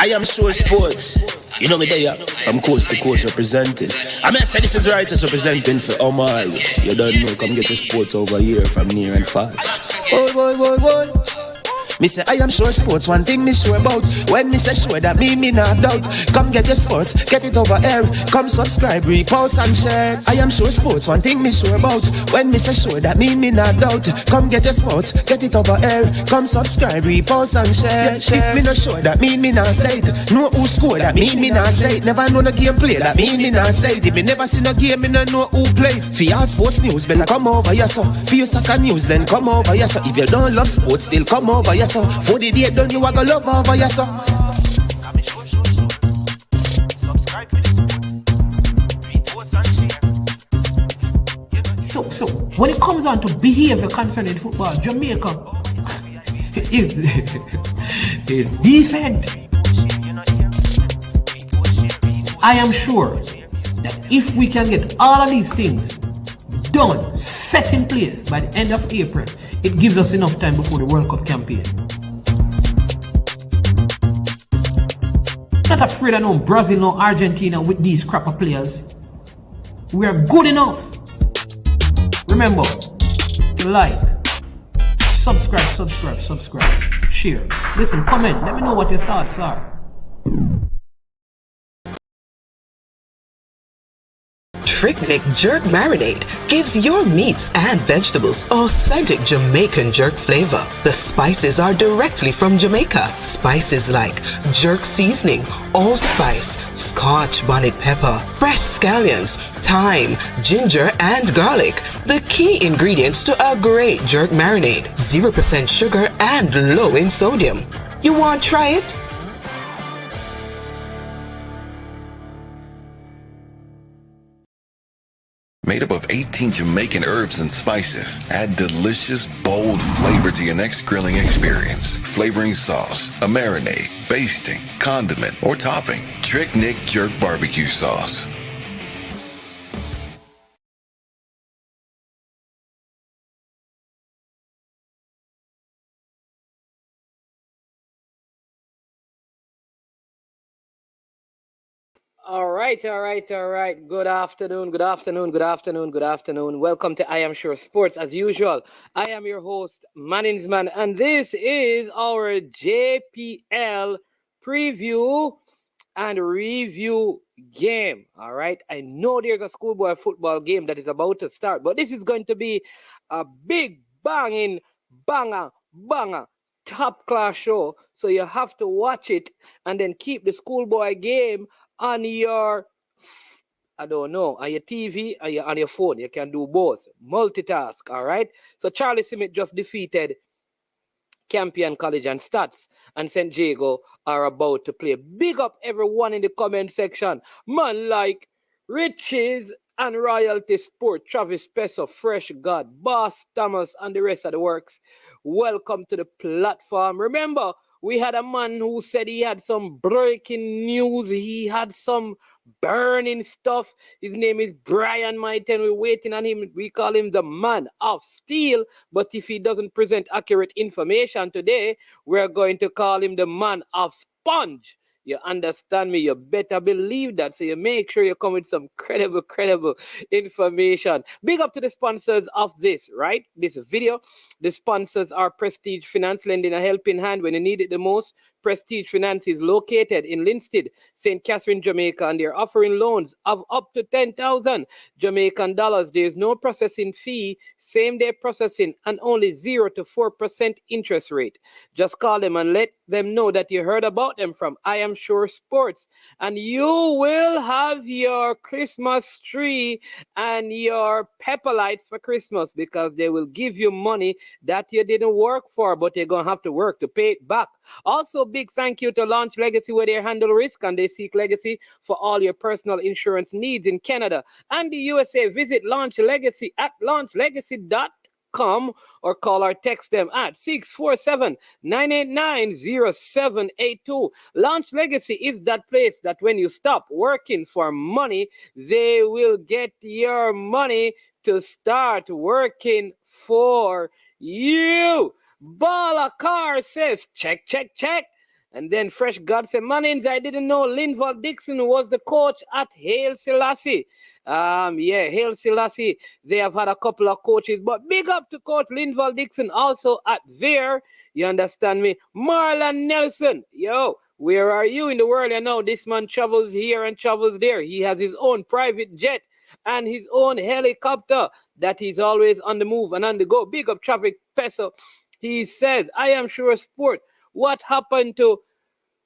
I am sure sports. You know me there. I'm coast to coast representing. I mean, I say this is righteous representing for Omar. You don't know, come get the sports over here from near and far. Boy. Me say I am sure sports, one thing me sure about. When me say sure, that me not doubt. Come get your sports, get it over here. Come subscribe, repost and share. I am sure sports, one thing me sure about. When me say sure, that me not doubt. Come get your sports, get it over here. Come subscribe, repost and share. If me not sure, that me not say it. Know who score, that me not say it. Never know no game play, that me not say it. If me never see no game, me no know who play. For your sports news, better come over here so. For your soccer news, then come over here so. If you don't love sports, still come over here so. For the day done, you are gonna love over here so. So when it comes on to behavior concerning football, Jamaica is decent. I am sure that if we can get all of these things done, set in place by the end of April, it gives us enough time before the World Cup campaign. Not afraid of no Brazil, no Argentina with these crapper players. We are good enough. Remember, like, subscribe, share. Listen, comment, let me know what your thoughts are. Trick Jerk Marinade gives your meats and vegetables authentic Jamaican jerk flavor. The spices are directly from Jamaica. Spices like jerk seasoning, allspice, Scotch bonnet pepper, fresh scallions, thyme, ginger, and garlic. The key ingredients to a great jerk marinade. 0% sugar and low in sodium. You want to try it? Made up of 18 Jamaican herbs and spices. Add delicious, bold flavor to your next grilling experience. Flavoring sauce, a marinade, basting, condiment, or topping. Trick Nick Jerk Barbecue Sauce. All right. Good afternoon. Welcome to I Am Sure Sports. As usual, I am your host, Manningsman, and this is our JPL preview and review game. All right. I know there's a schoolboy football game that is about to start, but this is going to be a big banger, top class show. So you have to watch it and then keep the schoolboy game on your, on your TV, on your phone. You can do both. Multitask, all right? So Charlie Smith just defeated Campion College, and Stats and St. Jago are about to play. Big up everyone in the comment section. Man like Riches and Royalty Sport, Travis Peso, Fresh God, Boss Thomas, and the rest of the works. Welcome to the platform. Remember, we had a man who said he had some breaking news. He had some burning stuff. His name is Brian Maiten. We're waiting on him. We call him the man of steel. But if he doesn't present accurate information today, we're going to call him the man of sponge. You understand me? You better believe that. So you make sure you come with some credible information. Big up to the sponsors of this, right? This video. The sponsors are Prestige Finance, lending a helping hand when you need it the most. Prestige Finance is located in Linstead, St. Catherine, Jamaica, and they're offering loans of up to 10,000 Jamaican dollars. There's no processing fee, same-day processing, and only 0 to 4% interest rate. Just call them and let them know that you heard about them from I Am Sure Sports, and you will have your Christmas tree and your pepper lights for Christmas, because they will give you money that you didn't work for, but you're going to have to work to pay it back. Also, big thank you to Launch Legacy, where they handle risk and they seek legacy for all your personal insurance needs in Canada and the USA. Visit Launch Legacy at launchlegacy.com or call or text them at 647-989-0782. Launch Legacy is that place that when you stop working for money, they will get your money to start working for you. Baller Car says, check. And then Fresh God said, Manins, I didn't know Linval Dixon was the coach at Haile Selassie. Yeah, Haile Selassie. They have had a couple of coaches, but big up to Coach Linval Dixon, also at Veer. You understand me? Marlon Nelson. Yo, where are you in the world? You know, this man travels here and travels there. He has his own private jet and his own helicopter that he's always on the move and on the go. Big up Traffic Peso. He says, I am sure sport. What happened to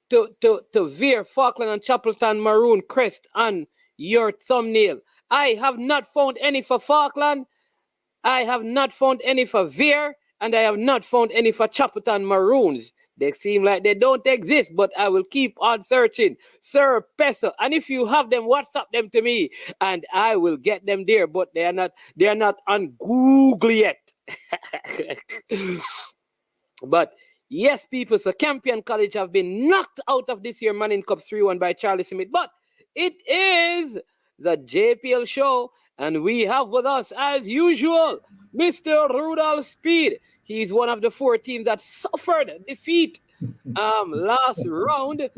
Veer, Falkland, and Chapleton maroon crest on your thumbnail? I have not found any for Falkland. I have not found any for Veer, and I have not found any for Chapleton maroons. They seem like they don't exist, but I will keep on searching. Sir Peso, and if you have them, WhatsApp them to me, and I will get them there. But they are not on Google yet. But yes, people, so Campion College have been knocked out of this year Manning Cup 3-1 by Charlie Smith. But it is the JPL show, and we have with us, as usual, Mr. Rudolph Speed. He's one of the 4 teams that suffered defeat last round.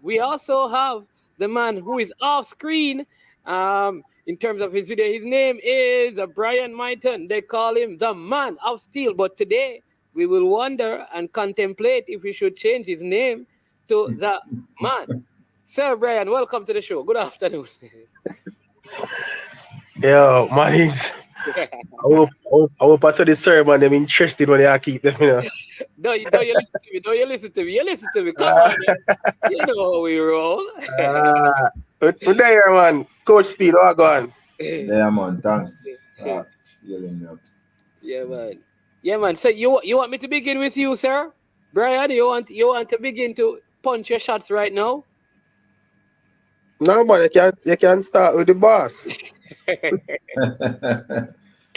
We also have the man who is off screen in terms of his video. His name is Brian Myton. They call him the Man of Steel. But today, we will wonder and contemplate if we should change his name to the Man. Sir Brian, welcome to the show. Good afternoon. Yo, man, I hope I saw the sermon. Them interested when I keep them, you know. No, you listen to me. Don't you listen to me. You listen to me. Come on, man. You know how we roll. But there, man. Coach Speed, how go on? Yeah, man. Thanks. Yeah, man. Yeah, man. So you want me to begin with you, sir? Brian, you want to begin to punch your shots right now? No, man, you can start with the boss.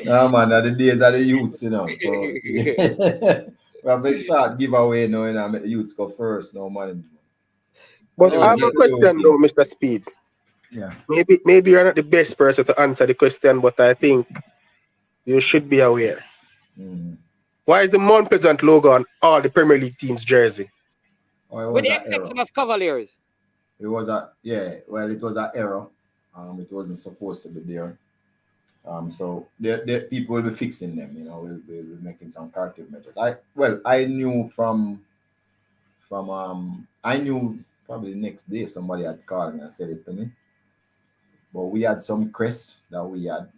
No, man, the days of the youths, you know. So we have to start giveaway now, and make the youths go first, no man. But I have a question though, Mr. Speed. Yeah. Maybe you're not the best person to answer the question, but I think you should be aware. Why is the Mount Pleasant logo on all the Premier League teams' jersey? With the exception of Cavaliers. It was an error. It wasn't supposed to be there. So people will be fixing them. You know, we'll be making some corrective measures. I knew probably the next day somebody had called me and said it to me. But we had some crests that we had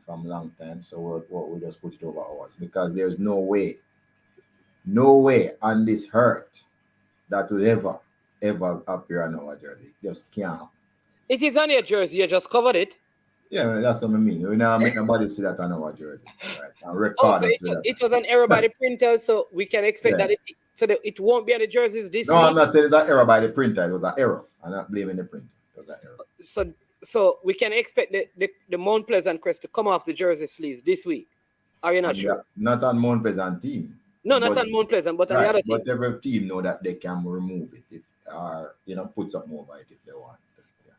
from a long time, so we just put it over ours because there's no way on this earth that would ever appear on our jersey. Just can't. It is on your jersey. You just covered it. Yeah, that's what I mean. We now make nobody see that on our jersey, right? And record it was an error by the printer, so we can expect that it won't be on the jerseys this week. I'm not saying it's an error by the printer. It was an error. I'm not blaming the printer. It was an error. So we can expect the Mount Pleasant crest to come off the jersey sleeves this week. Are you not sure? Not on Mount Pleasant team. No, not on Mount Pleasant, but on the other team. But every team know that they can remove it if put something over it if they want. Yeah.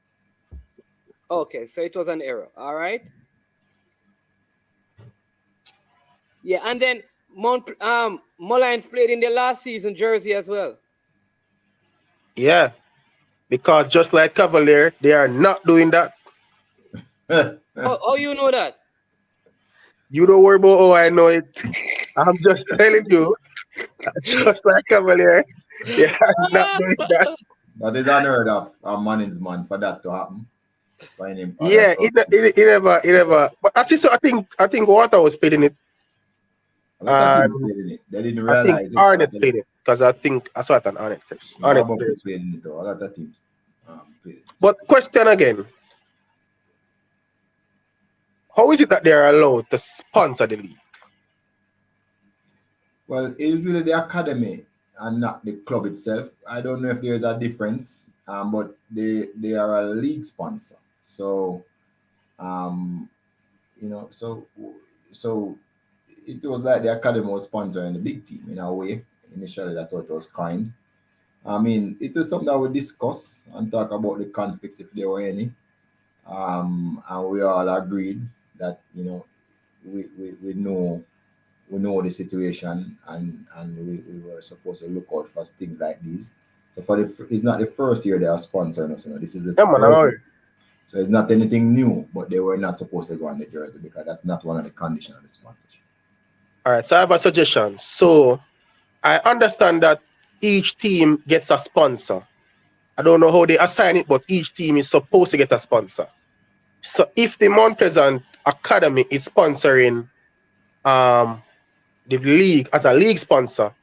Okay, so it was an error. All right. Yeah, and then Mullines played in the last season jersey as well. Yeah, because just like Cavalier, they are not doing that. How you know that? You don't worry about how I know it. I'm just telling you, just like Cavalier, they are not doing that. That is unheard of a Manning's man for that to happen. Yeah, it never. But I think Waterhouse played in it. They didn't realize I think Arnett played it because I think I saw it on Arnett. Arnett played it. A lot of teams played it. But question again. How is it that they are allowed to sponsor the league? Well, it's really the academy and not the club itself. I don't know if there is a difference, but they are a league sponsor. So, so it was like the academy was sponsoring the big team in a way. Initially, that's what it was kind. I mean, it was something that we discuss and talk about the conflicts if there were any. And we all agreed that we know the situation and we were supposed to look out for things like these. So it's not the first year they are sponsoring us. You know, this is the Yeah, man, third year. So it's not anything new, but they were not supposed to go on the jersey because that's not one of the conditions of the sponsorship. All right, so I have a suggestion. So I understand that each team gets a sponsor. I don't know how they assign it, but each team is supposed to get a sponsor. So if the Mount Pleasant Academy is sponsoring the league as a league sponsor,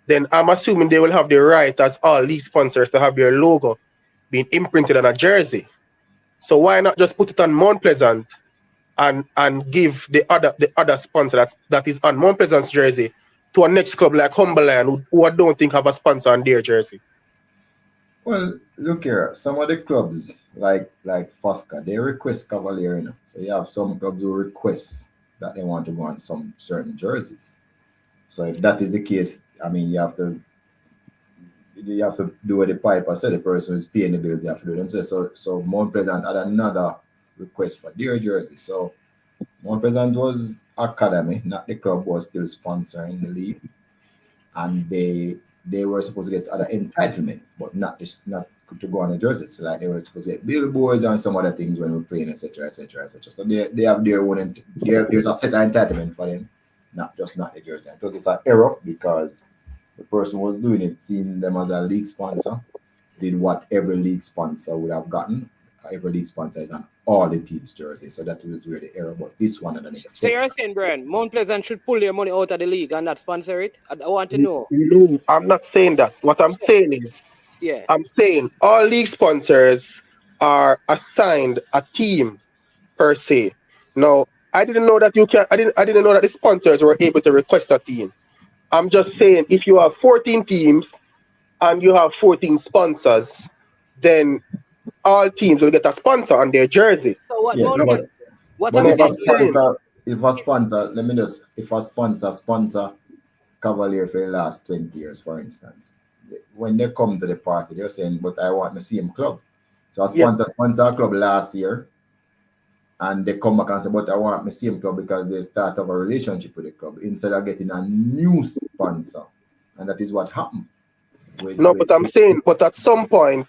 then I'm assuming they will have the right as all league sponsors to have their logo being imprinted on a jersey. So why not just put it on Mount Pleasant and give the other sponsor that is on Mount Pleasant's jersey to a next club like Humberland who I don't think have a sponsor on their jersey? Well, look here, some of the clubs like Fosca, they request Cavalier, you know. So you have some clubs who request that they want to go on some certain jerseys. So if that is the case, I mean, you have to do what the piper said. The person who's paying the bills, you have to do them. So Mount Pleasant had another request for their jersey. So Mount Pleasant was academy, not the club, was still sponsoring the league, and they were supposed to get other entitlement, but not to go on the jerseys. So like they were supposed to get billboards and some other things when we're playing, etc., etc., etc. So they have their own. There's a set of entitlement for them, not the jersey. Because it's an error because the person who was doing it, seeing them as a league sponsor, did what every league sponsor would have gotten. Every league sponsor is on all the teams' jerseys, so that was where the error. But this one and the next. So you're saying, Brian, Mount Pleasant should pull their money out of the league and not sponsor it? I want to know. No, I'm not saying that. What I'm saying is, I'm saying all league sponsors are assigned a team per se. Now, I didn't know that I didn't know that the sponsors were able to request a team. I'm just saying if you have 14 teams and you have 14 sponsors, then all teams will get a sponsor on their jersey. So what? Yes, what but I'm saying, if a sponsor sponsor Cavalier for the last 20 years, for instance, when they come to the party, they're saying, "But I want the same club." So a sponsor a club last year, and they come back and say, "But I want the same club," because they start up a relationship with the club instead of getting a new sponsor, and that is what happened. But I'm saying, but at some point,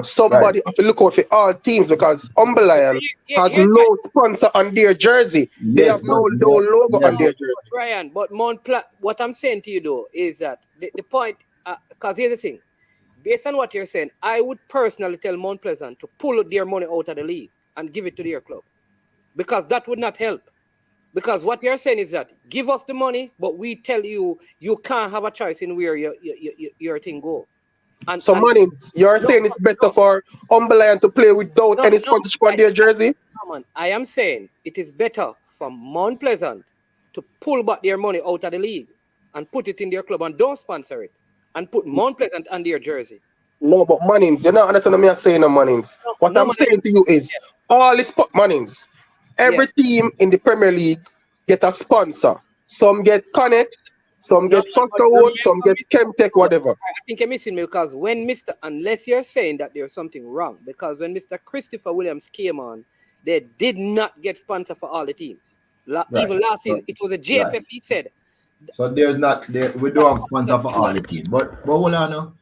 somebody have to look out for all teams because Humberland has no sponsor on their jersey. They have no logo on their jersey. Brian, but what I'm saying to you though is that the point, because here's the thing, based on what you're saying, I would personally tell Mount Pleasant to pull their money out of the league and give it to their club, because that would not help. Because what you're saying is that give us the money, but we tell you can't have a choice in where your thing go. And Mannings, you're saying it's better for Humberland to play without any sponsorship on their jersey? Come on, I am saying it is better for Mount Pleasant to pull back their money out of the league and put it in their club and don't sponsor it and put Mount Pleasant on their jersey. No, but Mannings, you're not understanding me saying no, Mannings. What I'm saying to you is all this Mannings, every team in the Premier League get a sponsor. Some get Connect, some get Foster Wood, some get Chemtech, whatever. I think you're missing me because unless you're saying that there's something wrong, because when Mr. Christopher Williams came on, they did not get sponsor for all the teams. Even last season, it was a JFF, he said. So we don't have sponsor for all the teams. But hold on now.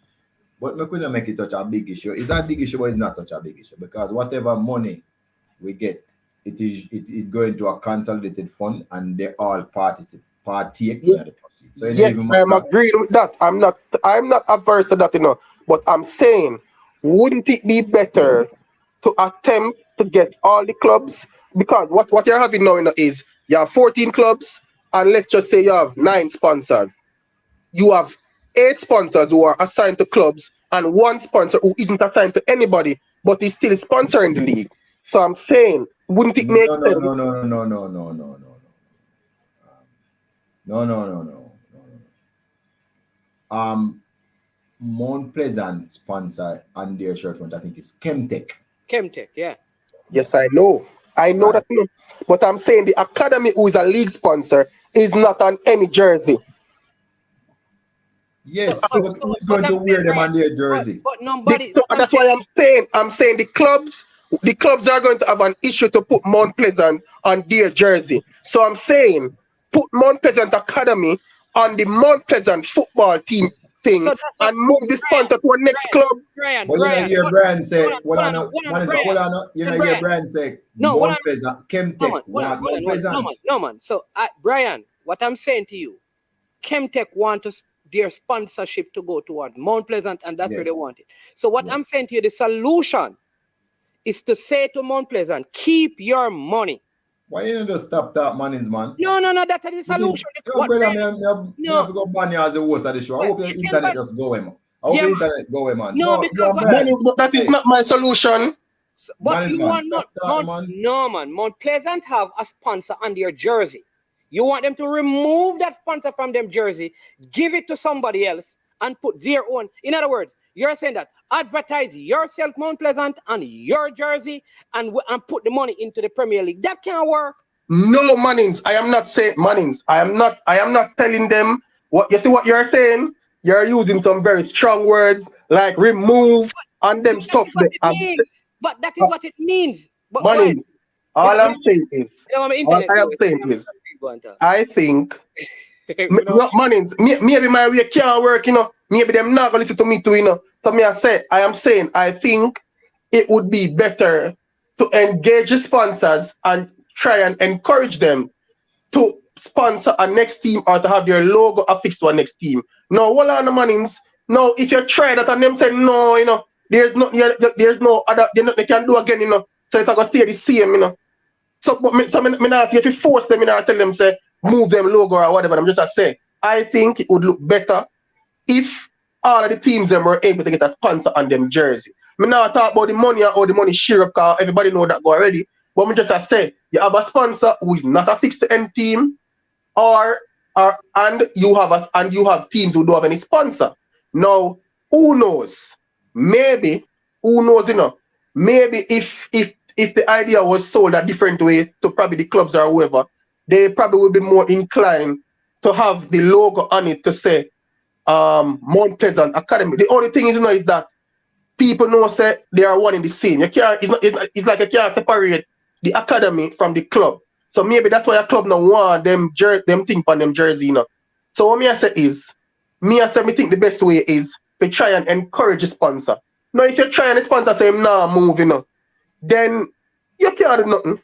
But we couldn't make it such a big issue. It's a big issue, but it's not such a big issue because whatever money we get, it go into a consolidated fund and they all partake in the proceeds. So yes, I'm agreeing with that. I'm not averse to that, But I'm saying, wouldn't it be better to attempt to get all the clubs? Because what you're having now, is you have 14 clubs, and let's just say you have 9 sponsors. You have 8 sponsors who are assigned to clubs, and 1 sponsor who isn't assigned to anybody, but is still sponsoring the league. So I'm saying, wouldn't it make sense? No. Mount Pleasant sponsor on their shirt front, I think, is Chemtech. Chemtech, yeah. Yes, I know. I know that, but I'm saying the academy, who is a league sponsor, is not on any jersey. Yes, so who's going to wear them on their jersey? But nobody. That's why I'm saying the clubs are going to have an issue to put Mount Pleasant on their jersey. So I'm saying put Mount Pleasant Academy on the Mount Pleasant football team thing So that's and move the sponsor to a next club. Brian, But you know, your brand say, hold on, you know, your Brian. brand say, No, Mount Pleasant, Chemtech, want Mount Pleasant. No, man. So, Brian, what I'm saying to you, Chemtech want their sponsorship to go toward Mount Pleasant, and that's where they want it. So, what I'm saying to you, the solution is to say to Mount Pleasant, keep your money. Why you don't just stop that monies, man? No, that's the solution. Your brother, me have to go ban you as the host of the show. I hope your internet just go away, man. I hope your internet go away, man. No, because that is not my solution. But you want Mount Pleasant have a sponsor on their jersey. You want them to remove that sponsor from them jersey, give it to somebody else, and put their own. In other words, you're saying that advertise yourself, Mount Pleasant, on your jersey, and put the money into the Premier League. That can't work. No, Mannings. I am not saying Mannings. I am not telling them what you see. What you're saying, you're using some very strong words like remove and them stuff. But that is what it means. But Mannings, all I'm saying is, I think, Mannings, maybe my way can't work, you know. Maybe them not gonna listen to me too, you know. So I think it would be better to engage the sponsors and try and encourage them to sponsor a next team or to have their logo affixed to a next team. No, hold on, Mannings. No, if you try that and them say no, you know, there's no other, they can do again, you know. So it's gonna stay the same, you know. So me not say if you force them, I tell them say move them logo or whatever. I'm just a say I think it would look better if all of the teams them were able to get a sponsor on them jersey. Me not talk about the money or the money share up because everybody know that go already. But me just a say you have a sponsor who is not affixed to any team, and you have teams who don't have any sponsor. Now, who knows? Maybe, you know, maybe if the idea was sold a different way to probably the clubs or whoever, they probably would be more inclined to have the logo on it to say Mount Pleasant Academy. The only thing is, you know, is that people know say they are one in the same. You can't. It's like you can't separate the academy from the club. So maybe that's why a club now want them thing on them jersey, you know. So what me I say is, me think the best way is to try and encourage a sponsor. Now if you try and the sponsor say him nah move, you know, then you can't do nothing.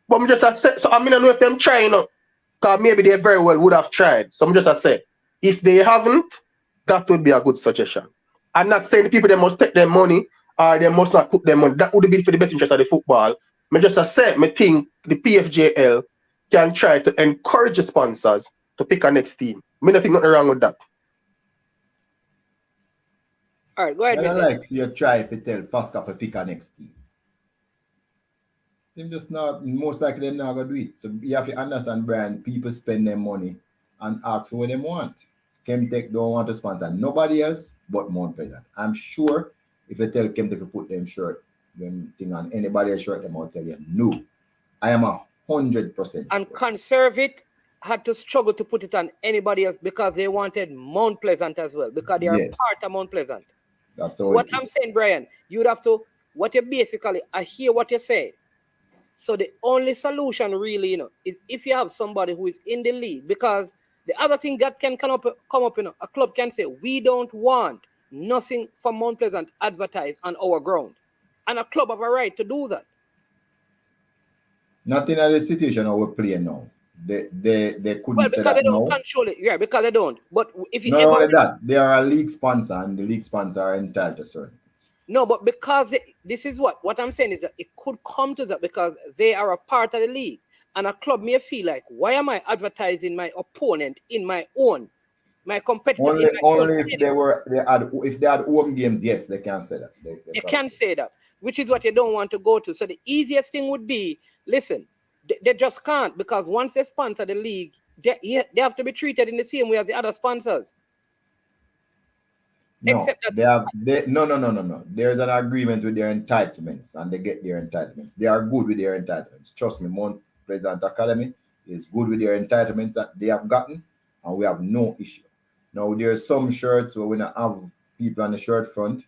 But I'm just a say, so I mean I know if them try, you know, because maybe they very well would have tried. So I'm just a say, if they haven't, that would be a good suggestion. I'm not saying the people they must take their money or they must not put their money. That would be for the best interest of the football. I just say, I think the PFJL can try to encourage the sponsors to pick a next team. I don't think nothing wrong with that. All right, go ahead. I like so you try if you tell Fasca to pick a next team. Them just not, most likely them not gonna do it. So you have to understand, Brian, people spend their money and ask what they want. Chemtech don't want to sponsor nobody else but Mount Pleasant. I'm sure if you tell Chemtech to put them shirt, them thing on anybody else shirt, them will tell you no. I am 100%. And Conserve It had to struggle to put it on anybody else because they wanted Mount Pleasant as well, because they are part of Mount Pleasant. That's so what I'm saying, Brian, you'd have to, what you basically, I hear what you're saying. So the only solution really, you know, is if you have somebody who is in the league, because the other thing that can come up, you know, a club can say, we don't want nothing from Mount Pleasant advertised on our ground. And a club have a right to do that. Nothing at the situation we're playing now. They couldn't say that they don't now. control it. Yeah, because they don't. But if you not only that, they are a league sponsor and the league sponsor are entitled to certain things. No, but because this is what I'm saying is that it could come to that because they are a part of the league. And a club may feel like, why am I advertising my opponent in my competitor? Only if they had home games, yes, they can say that. They can say that, which is what you don't want to go to. So the easiest thing would be, listen, they just can't, because once they sponsor the league, they have to be treated in the same way as the other sponsors. No, except that no. There's an agreement with their entitlements, and they get their entitlements. They are good with their entitlements. Trust me, Mount Pleasant Academy is good with their entitlements that they have gotten, and we have no issue. Now, there's some shirts where we don't have people on the shirt front,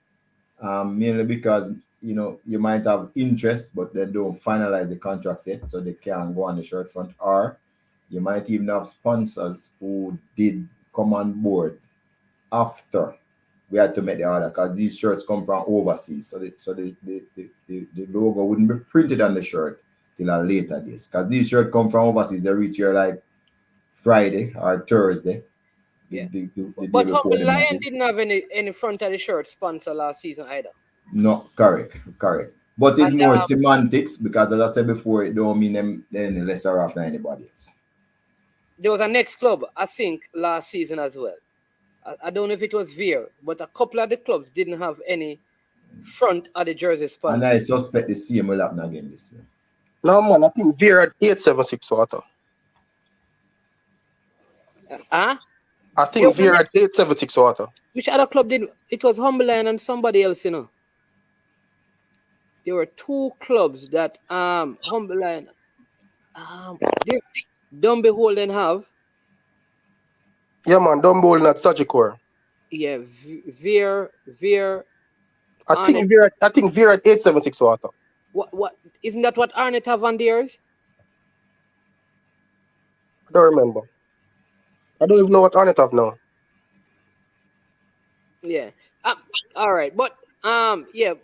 mainly because, you know, you might have interest, but they don't finalize the contracts yet, so they can't go on the shirt front. Or you might even have sponsors who did come on board after we had to make the order because these shirts come from overseas. So the logo wouldn't be printed on the shirt till a later days. Because these shirts come from overseas, they reach here like Friday or Thursday. Yeah. The day But before the Lion matches. didn't have any front of the shirt sponsor last season either. No, correct. But it's And, more semantics because, as I said before, it don't mean them any lesser off than anybody else. There was a next club, I think, last season as well. I don't know if it was Veer, but a couple of the clubs didn't have any front of the jersey sponsor. And I suspect the same will happen again this year. No, man, I think Veer had 876 water. Huh? I think Veer had 876 water. Which other club did? It was Humberline and somebody else, you know. There were two clubs that Humberline, Dumby Holden have. Yeah, man, Dumby Holden at Sagicor. Yeah, Veer. I think Veer had 876 water. What? Isn't that what Arnett have on theirs? I don't remember. I don't even know what Arnett have now. Yeah. All right, but I hear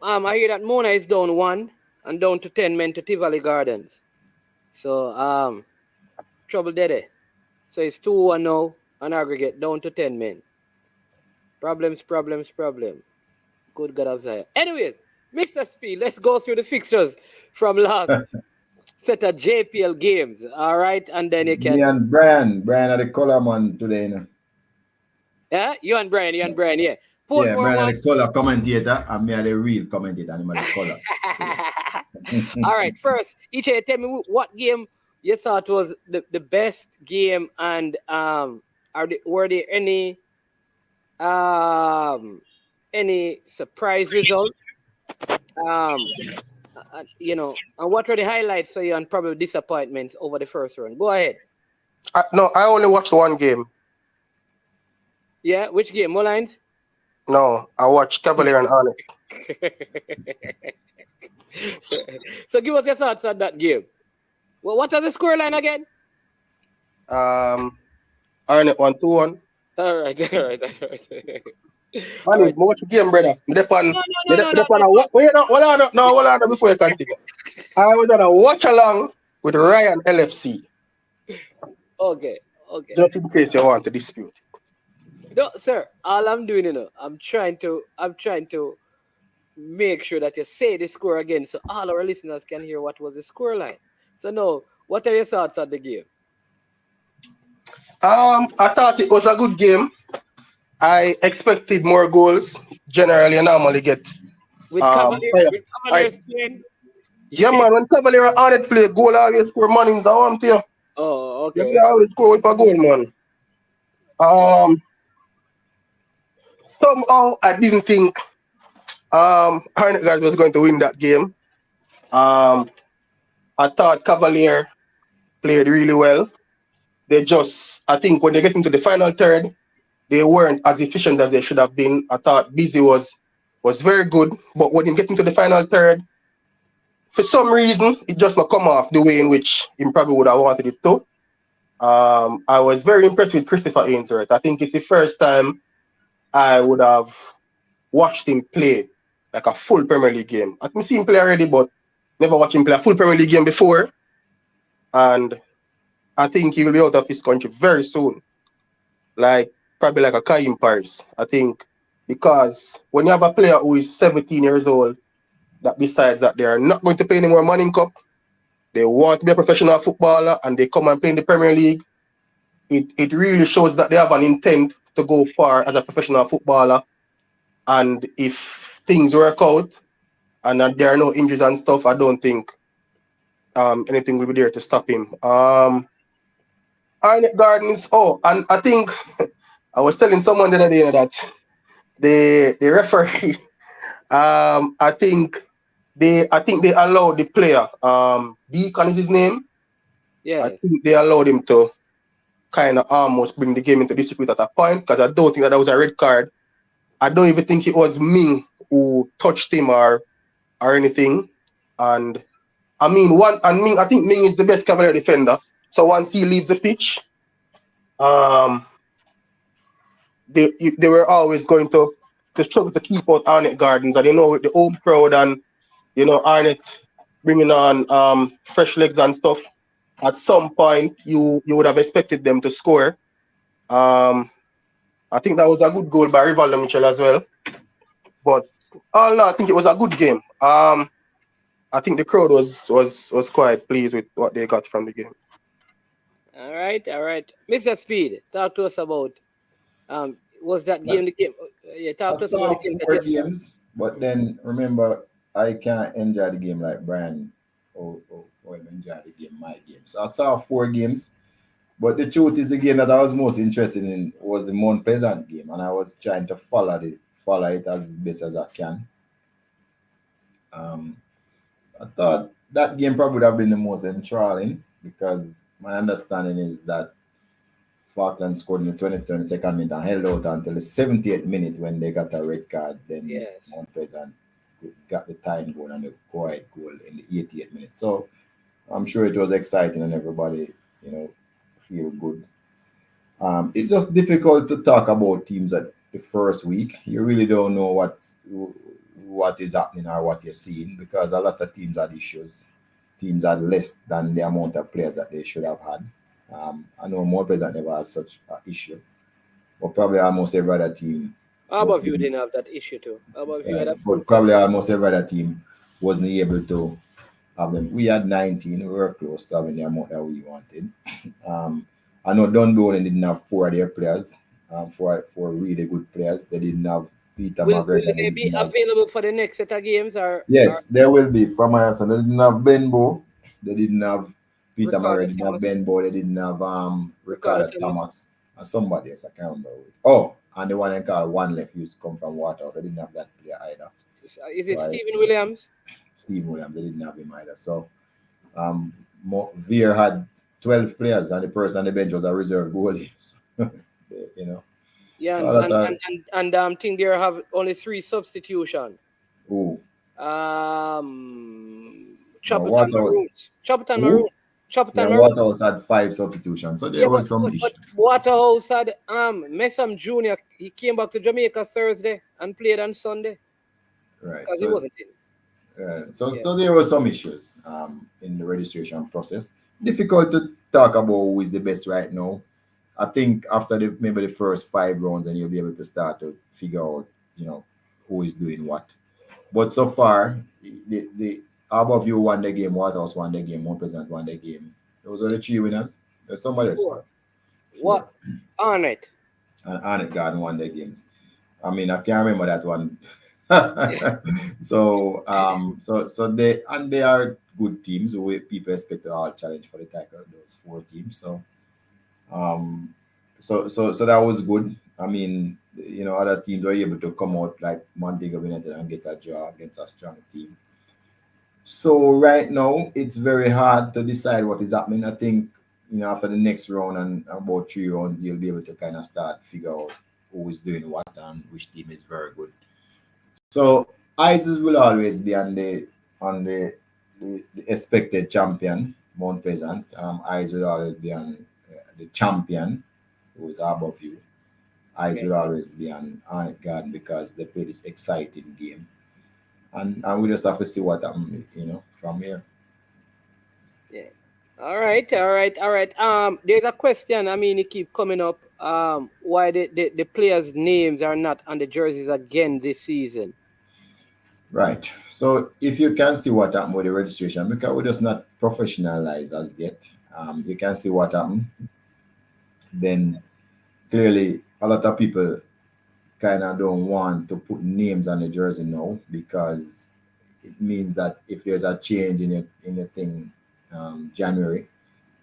that Mona is down 1 and down to 10 men to Tivoli Gardens. So trouble there. So it's 2-1 now on aggregate down to 10 men. Problems. Good God of Zion. Anyways, Mr. Speed, let's go through the fixtures from last set of JPL games. All right, and then you can. Me and Brian are the color man today, you know. Yeah, you and Brian, yeah. Portmore, Brian are the color commentator, and me are the real commentator, and I'm the color. All right, first, each tell me what game you thought was the best game, and were there any surprise results? And what were the highlights for you and probably disappointments over the first run? Go ahead. No, I only watched one game. Yeah, which game? Mullines? No, I watched Cavalier and Arnett. So give us your thoughts on that game. Well, what was the scoreline again? Arnett 1-2-1. All right. Arnett, watch the game, brother. No. Hold on, before you continue. I was on a watch along with Ryan LFC. Okay. Just in case you want to dispute. No, sir. All I'm doing, I'm trying to make sure that you say the score again, so all our listeners can hear what was the score line. So now, what are your thoughts on the game? I thought it was a good game. I expected more goals. Generally, I normally get. With Cavalier playing? Yeah, man. When Cavalier and Arnett play, goal always score money in the here. Oh, okay. They always score with a goal, man. Somehow I didn't think Arnett guys was going to win that game. I thought Cavalier played really well. I think when they get into the final third, they weren't as efficient as they should have been. I thought Busy was very good, but when he get into the final third, for some reason, it just not come off the way in which he probably would have wanted it to. I was very impressed with Christopher Ainsworth. I think it's the first time I would have watched him play like a full Premier League game. I've seen him play already, but never watched him play a full Premier League game before. And I think he will be out of his country very soon. Probably like a Kaim Paris. I think because when you have a player who is 17 years old, that besides that they are not going to play any more Manning Cup, they want to be a professional footballer and they come and play in the Premier League, it really shows that they have an intent to go far as a professional footballer. And if things work out and there are no injuries and stuff, I don't think anything will be there to stop him. Arnett Gardens, and I think I was telling someone the other day that the referee, I think they allowed the player, Deacon is his name. Yeah. I think they allowed him to kind of almost bring the game into dispute at a point because I don't think that was a red card. I don't even think it was Ming who touched him or anything. And I think Ming is the best Cavalier defender. So once he leaves the pitch, they were always going to struggle to keep out Arnett Gardens, and with the home crowd and Arnett bringing on fresh legs and stuff. At some point, you would have expected them to score. I think that was a good goal by Rivaldo Mitchell as well. But all in all, I think it was a good game. I think the crowd was quite pleased with what they got from the game. All right. Mr. Speed, talk to us about was that game the game? Yeah, talk to us about the game. 4 games, but then remember, I can't enjoy the game like Brian or enjoy the game, my game. So I saw 4 games, but the truth is the game that I was most interested in was the Mount Pleasant game, and I was trying to follow it as best as I can. I thought that game probably would have been the most enthralling because my understanding is that Falkland scored in the 22nd minute and held out until the 78th minute when they got a red card. Then Mount Pleasant got the tying goal and the quiet goal in the 88th minute. So I'm sure it was exciting and everybody, feel good. It's just difficult to talk about teams at the first week. You really don't know what is happening or what you're seeing because a lot of teams had issues. Teams had less than the amount of players that they should have had. I know Mount Pleasant never had such an issue, but probably almost every other team. How about you didn't have that issue too? How about you had but probably almost every other team wasn't able to have them. We had 19. We were close to having the amount that we wanted. I know Dunboyne didn't have 4 of their players, 4 really good players. They didn't have Peter McGregor. Will they be available for the next set of games? Yes, there will be. From my answer, they didn't have Benbow. They didn't have Peter McGregor. They didn't have Benbow. They didn't have Ricardo Thomas. And somebody else, I can't remember. Oh, and the one I called One Left used to come from Waterhouse. I didn't have that player either. Is it Stephen Williams? Stephen Williams. They didn't have him either. So Veer had 12 players, and the person on the bench was a reserve goalie. Yeah, so and think there have only 3 substitutions. Who? Chapleton Maroons. Waterhouse had 5 substitutions, so there was some issues. But Waterhouse had Messam Jr. He came back to Jamaica Thursday and played on Sunday. Right. Because he wasn't in. So there were some issues in the registration process. Difficult to talk about who is the best right now. I think after maybe the first 5 rounds, then you'll be able to start to figure out, who is doing what. But so far, the above you won the game, Waterhouse won the game, Mount Pleasant won the game. Those are the 3 winners. There's somebody else. 4. What? Arnett. And Arnett Garden won their games. I mean, I can't remember that one. So they are good teams. People expect to all challenge for the title. Those 4 teams. So that was good. I mean, other teams were able to come out like Montego United and get a draw against a strong team. So right now it's very hard to decide what is happening. I think after the next round and about 3 rounds, you'll be able to kind of start figure out who is doing what and which team is very good. So eyes will always be on the expected champion, Mount Pleasant. Eyes will always be on the champion, who is above you. Eyes will always be on Arnett Garden because they play this exciting game. And we just have to see what happens, from here. Yeah. All right. There's a question. I mean, it keep coming up. Why the players' names are not on the jerseys again this season? Right. So if you can see what happened with the registration, because we're just not professionalized as yet, you can see what happened. Then clearly a lot of people kind of don't want to put names on the jersey now because it means that if there's a change in the thing January,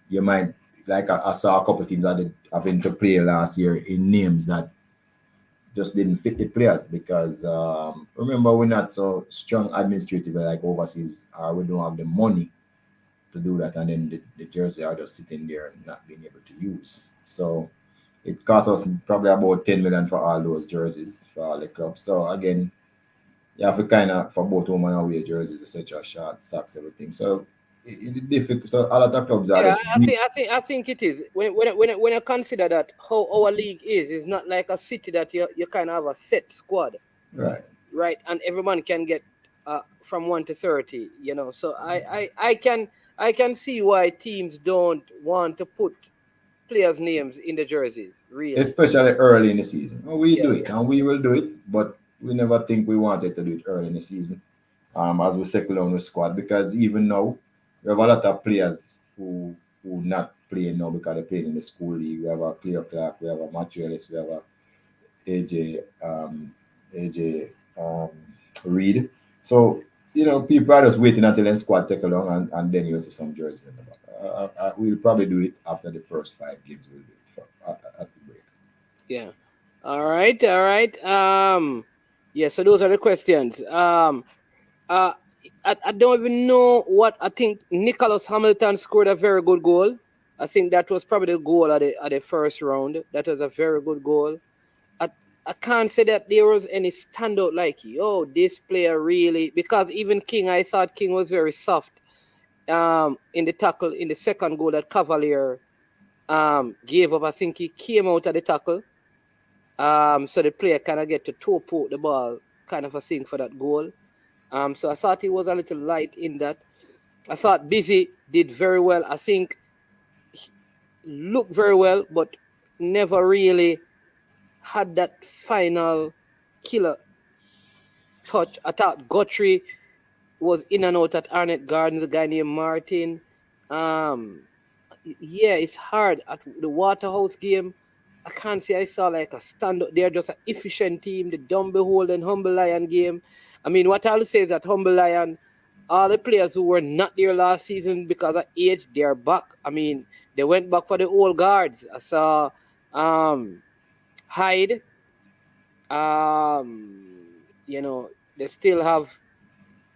you might, like I saw a couple of teams having to play last year in names that just didn't fit the players because remember, we're not so strong administratively like overseas, or we don't have the money to do that, and then the jersey are just sitting there and not being able to use. So it cost us probably about 10 million for all those jerseys for all the clubs. So again, you have to kind of, for both home and away jerseys, etc., shorts, socks, everything. So it's difficult. So a lot of clubs are Yeah, just I think it is. When you consider that how our league is not like a city that you kind of have a set squad, right. right? And everyone can get from 1 to 30, you know. So I can see why teams don't want to put players' names in the jerseys, really. Especially early in the season. We Yeah, do it, and we will do it, but we never think we wanted to do it early in the season. As we settle on the squad, because even now we have a lot of players who not playing now because they played in the school league. We have a Cleo Clark, we have a Matthew Ellis, we have a AJ Reed. So people are just waiting until the squad settle on, and then you'll see some jerseys in the back. We'll probably do it after the first 5 games. We'll do it at the break. yeah. All right, all right. Yeah. So those are the questions. I don't even know what I think. Nicholas Hamilton scored a very good goal. I think that was probably the goal at the first round. That was a very good goal. I can't say that there was any standout like, yo, this player really, because even King, I thought King was very soft in the tackle in the second goal that Cavalier gave up. I think he came out of the tackle. So the player kind of get to toe poke the ball, kind of a thing for that goal. So I thought he was a little light in that. I thought Busy did very well. I think he looked very well, but never really had that final killer touch. I thought Guthrie was in and out at Arnett Gardens, a guy named Martin. Yeah, it's hard. At the Waterhouse game, I can't say I saw like a stand-up. They're just an efficient team. The Dumb Behold and Humble Lion game. I mean, what I'll say is that Humble Lion, all the players who were not there last season because of age, they are back. I mean, they went back for the old guards. I saw Hyde. They still have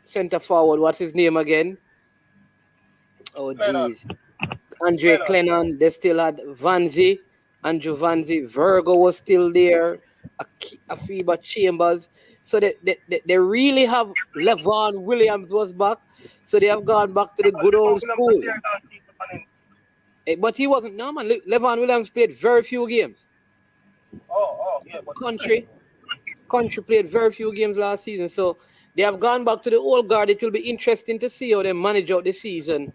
center forward. What's his name again? Oh, jeez. Andre Clennon. They still had Vanzi. Andrew Vanzi. Virgo was still there. Afiba Chambers. So they really have Levon Williams was back. So they have gone back to the good old school. But he wasn't. No, man. Levon Williams played very few games. Yeah. Country played very few games last season. So they have gone back to the old guard. It will be interesting to see how they manage out the season.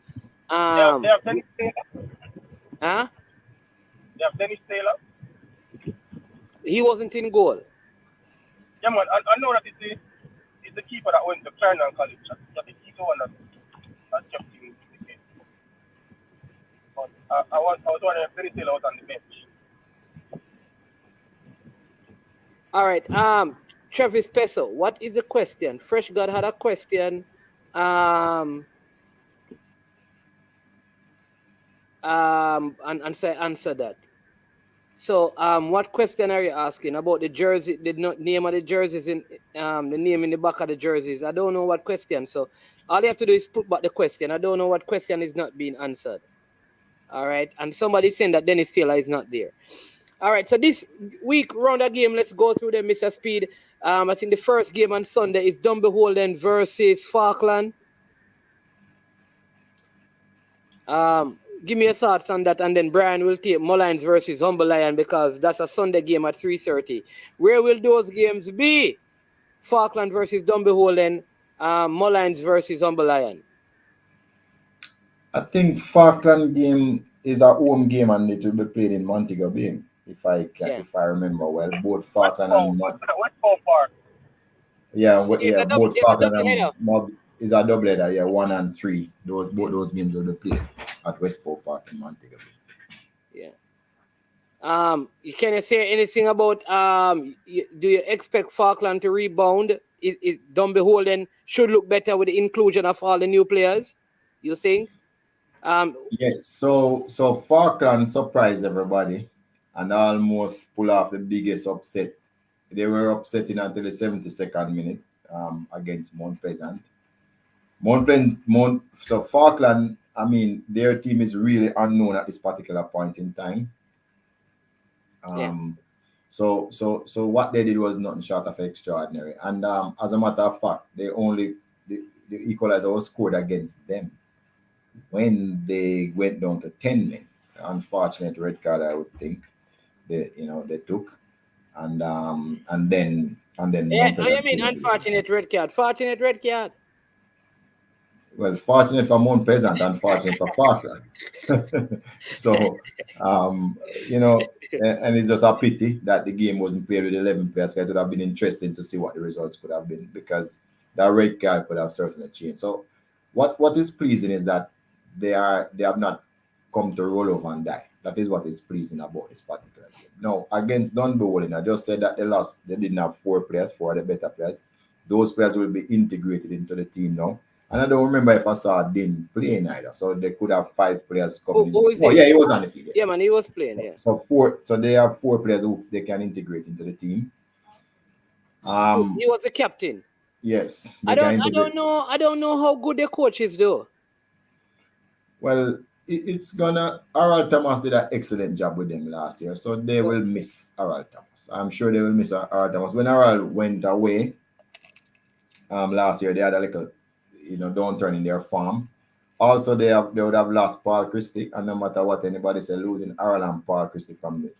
They have Dennis Taylor. Huh? They have Dennis Taylor. He wasn't in goal. Yeah, man. I know that it's the keeper that went to Clarendon College. I think he's the one that kept him in the game. But I was wondering if Dennis Taylor was on the bench. All right. Travis Peso, what is the question? Fresh God had a question. And answer that. So, what question are you asking about the jersey? The name of the jerseys in the name in the back of the jerseys. I don't know what question. So, all you have to do is put back the question. I don't know what question is not being answered. All right, and somebody saying that Dennis Taylor is not there. All right, so this week round a game, let's go through them, Mr. Speed. I think the first game on Sunday is Dumb Beholden versus Falkland. Give me your thoughts on that, and then Brian will take Mullines versus Humble Lion because that's a Sunday game at 3:30. Where will those games be? Falkland versus Dumb Beholden, Mullines versus Humble Lion. I think Falkland game is a home game and it will be played in Montego Bay. If I remember well, both Falkland and Park. both Falkland and Mob is a double header. Yeah, 1 and 3. Both those games will be played at Westport Park in Montego Bay. Yeah. Can you say anything about do you expect Falkland to rebound? Is Dumb Beholden should look better with the inclusion of all the new players? You think? Yes. So Falkland surprised everybody and almost pull off the biggest upset. They were upsetting until the 72nd minute against Mount Pleasant. So Falkland, I mean, their team is really unknown at this particular point in time. So what they did was nothing short of extraordinary. And as a matter of fact, the equalizer was scored against them. when they went down to 10 men. Unfortunate red card, I would think they took, and then Yeah, Mount oh, you Pleasant. mean unfortunate red card? Fortunate red card. Well, fortunate for Mount Pleasant, unfortunate for Falkland. So, and it's just a pity that the game wasn't played with 11 players. It would have been interesting to see what the results could have been, because that red card could have certainly changed. So, what is pleasing is that they have not come to roll over and die. That is what is pleasing about this particular game. Now, against Dunbowling, I just said that they lost. They didn't have 4 of the better players. Those players will be integrated into the team now. And I don't remember if I saw Din playing either. So they could have 5 players coming in. Is Oh, Din? yeah, he was on the field. Yeah, man, he was playing, yeah. So they have 4 players who they can integrate into the team. He was the captain. Yes. I don't know how good the coach is though. Well, it's gonna. Harold Thomas did an excellent job with them last year, so they will miss Harold Thomas. I'm sure they will miss Harold Thomas. When Harold went away, last year they had a little, downturn in their form. Also, they would have lost Paul Christie, and no matter what anybody say, losing Harold and Paul Christie from the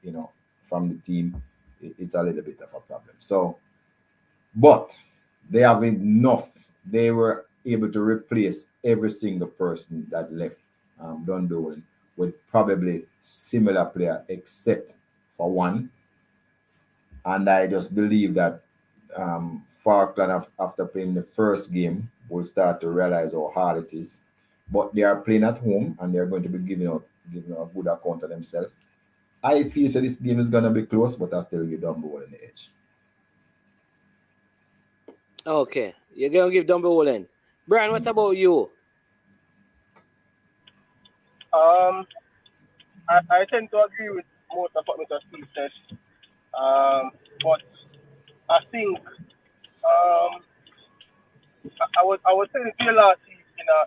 team, it's a little bit of a problem. So, but they have enough. They were able to replace every single person that left Dundee with probably similar player, except for one. And I just believe that Falkland, after playing the first game, will start to realize how hard it is. But they are playing at home, and they're going to be giving a good account of themselves. I feel so this game is going to be close, but I still give Dunbowling the edge. Okay, you're going to give Dunbowling. Brian, what about you? I tend to agree with most of what Mr. Steve said. But I think I was saying it to you last week in a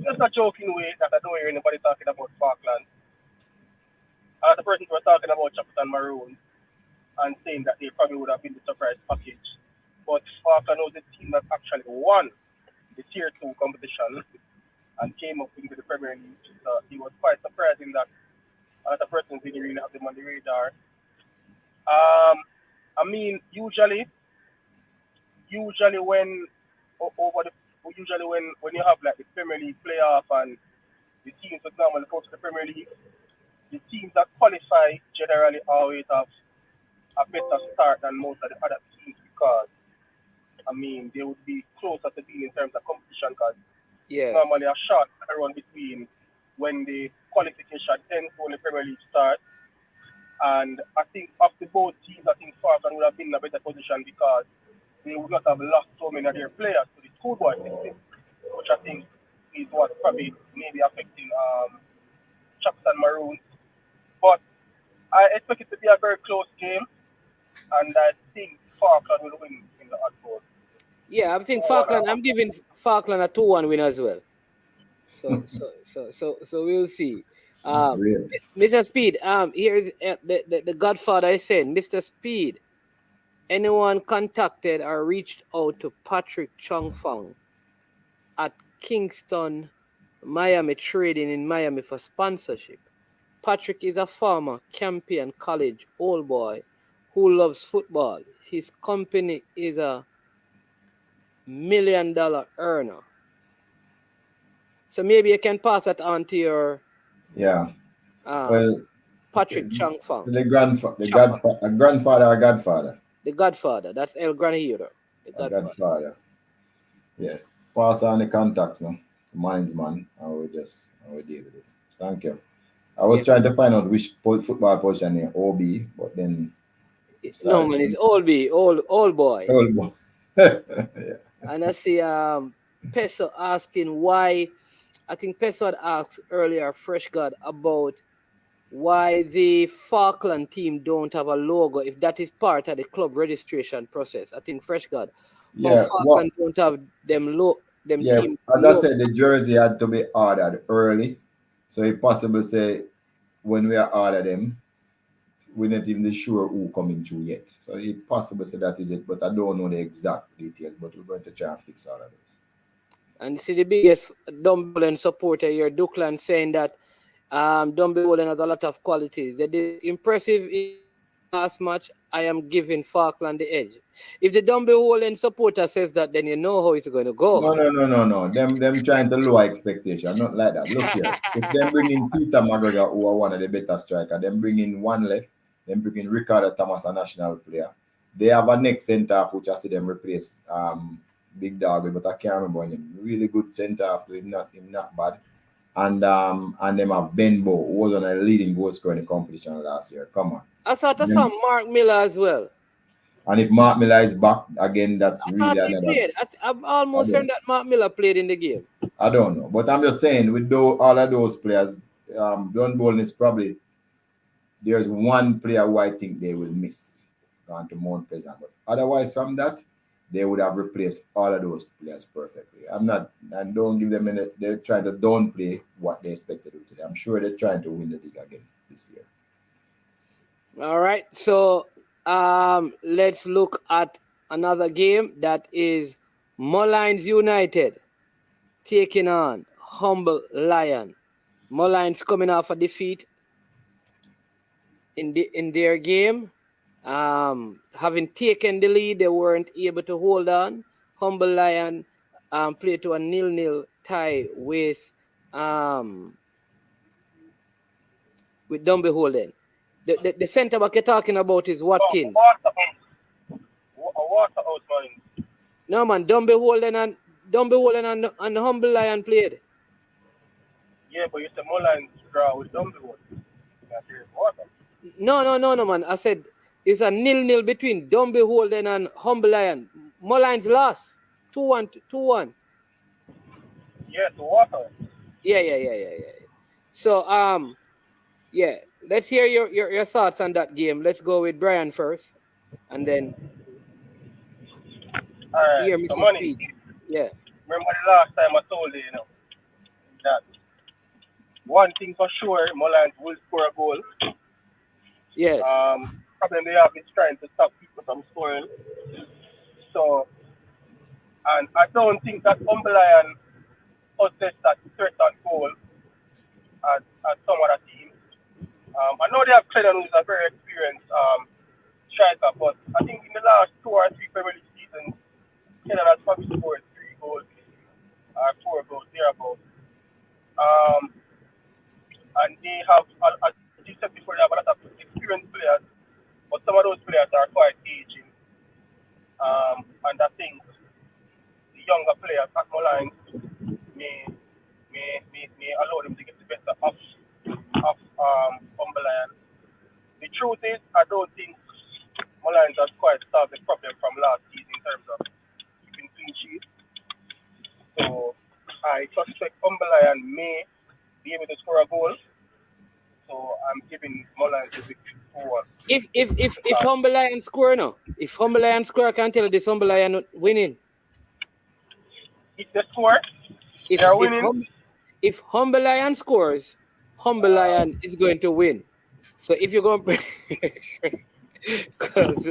just a joking way that I don't hear anybody talking about Falkland. The person was talking about Chapleton Maroon and saying that they probably would have been the surprise package. But Falkland was the team that actually won the Tier 2 competition and came up into the Premier League. So it was quite surprising that the person didn't really have them on the radar. I mean, usually when you have like the Premier League playoff and the teams that normally go to the Premier League, the teams that qualify generally always have a better start than most of the other teams, because I mean they would be closer to being in terms of competition, because normally a short run between when the qualification ends when the Premier League starts. And I think of the both teams, I think Falkland would have been in a better position because they would not have lost so many of their players to the schoolboy system, which I think is what probably maybe affecting Chapleton Maroons. But I expect it to be a very close game, and I think Falkland will win in the hardcore. Yeah, I think Falkland. I'm giving Falkland a 2-1 win as well. So we'll see. Mr. Speed, here is the Godfather is saying, Mr. Speed, anyone contacted or reached out to Patrick Chongfang at Kingston, Miami, trading in Miami for sponsorship? Patrick is a former Campion College old boy who loves football. His company is a $1 million earner. So maybe you can pass that on to your Patrick Chongfang. The grandfather or godfather? The Godfather. That's El Granjero. The Godfather. Yes. Pass on the contacts now. Mine's man. I will deal with it. Thank you. I was trying to find out which football position in OB, but then no man, it's old boy. Old boy. Yeah. And I see Peso asking why. I think Peso had asked earlier, Fresh God, about why the Falkland team don't have a logo, if that is part of the club registration process. I think Fresh God. Falkland don't have them team. As I said, the jersey had to be ordered early. So it's possible to say when we are ordered them, we're not even sure who coming through yet. So it's possible to say that is it, but I don't know the exact details, but we're going to try and fix all of those. And see the biggest Dumbarton supporter here, Duckland, saying that Dumbarton has a lot of qualities. They did impressive in last match. I am giving Falkland the edge. If the Dumbarton supporter says that, then you know how it's going to go. No. Them trying to lower expectation. Not like that. Look here. If them bring in Peter McGregor, who are one of the better striker, them bring in one left, them bring in Ricardo Thomas, a national player. They have a next centre half, which I see them replace Big Dog, but I can't remember him. Really good centre half, him not bad. And them have Benbow, who was on a leading goal scorer in the competition last year. Come on. I thought I saw Mark Miller as well. And if Mark Miller is back again, that's I really thought he another. played. I'm almost certain that Mark Miller played in the game. I don't know, but I'm just saying with all of those players, Dunbolton is probably there's one player who I think they will miss going to Mount Pleasant. But otherwise, from that, they would have replaced all of those players perfectly. And don't give them any. They're trying to downplay what they expect to do today. I'm sure they're trying to win the league again this year. All right, so let's look at another game that is Mullines United taking on Humble Lion. Mullines coming off a defeat in their game. Having taken the lead, they weren't able to hold on. Humble Lion played to a 0-0 tie with Dumbarton. The centre back you're talking about is Watkins. Waterhouse, man. No, man, Dumbarton and Humble Lion played. Yeah, but you said Mullines draw with Dumbarton. No, man. I said it's a 0-0 between Dumbarton and Humble Lion. Mullines lost 2-1. Yeah, to Waterhouse. Yeah. So yeah. Let's hear your thoughts on that game. Let's go with Brian first, and then hear Mr. Speed. Yeah. Remember the last time I told you, that one thing for sure, Mullines will score a goal. Yes. Problem they have is trying to stop people from scoring. So, and I don't think that Humble Lion possess that certain goal as some other teams. I know they have Clennon, who's a very experienced striker, but I think in the last 2 or 3 Premier League seasons, Clennon has probably scored 3 goals, 4 goals, thereabouts. And they have, as you said before, they have a lot of experienced players, but some of those players are quite aging. And I think the younger players at Mullines may allow them to get the better of Humble Lion. The truth is, I don't think Mullines has quite solved the problem from last season in terms of keeping clean sheets. So I suspect Humble Lion may be able to score a goal. So I'm giving Mullines the victory 4-1. If Humble Lion score, if Humble Lion score, I can tell you this Humble Lion winning. If they score, they are winning. If Humble Lion scores, Humble Lion is going to win. So if you're going to... Because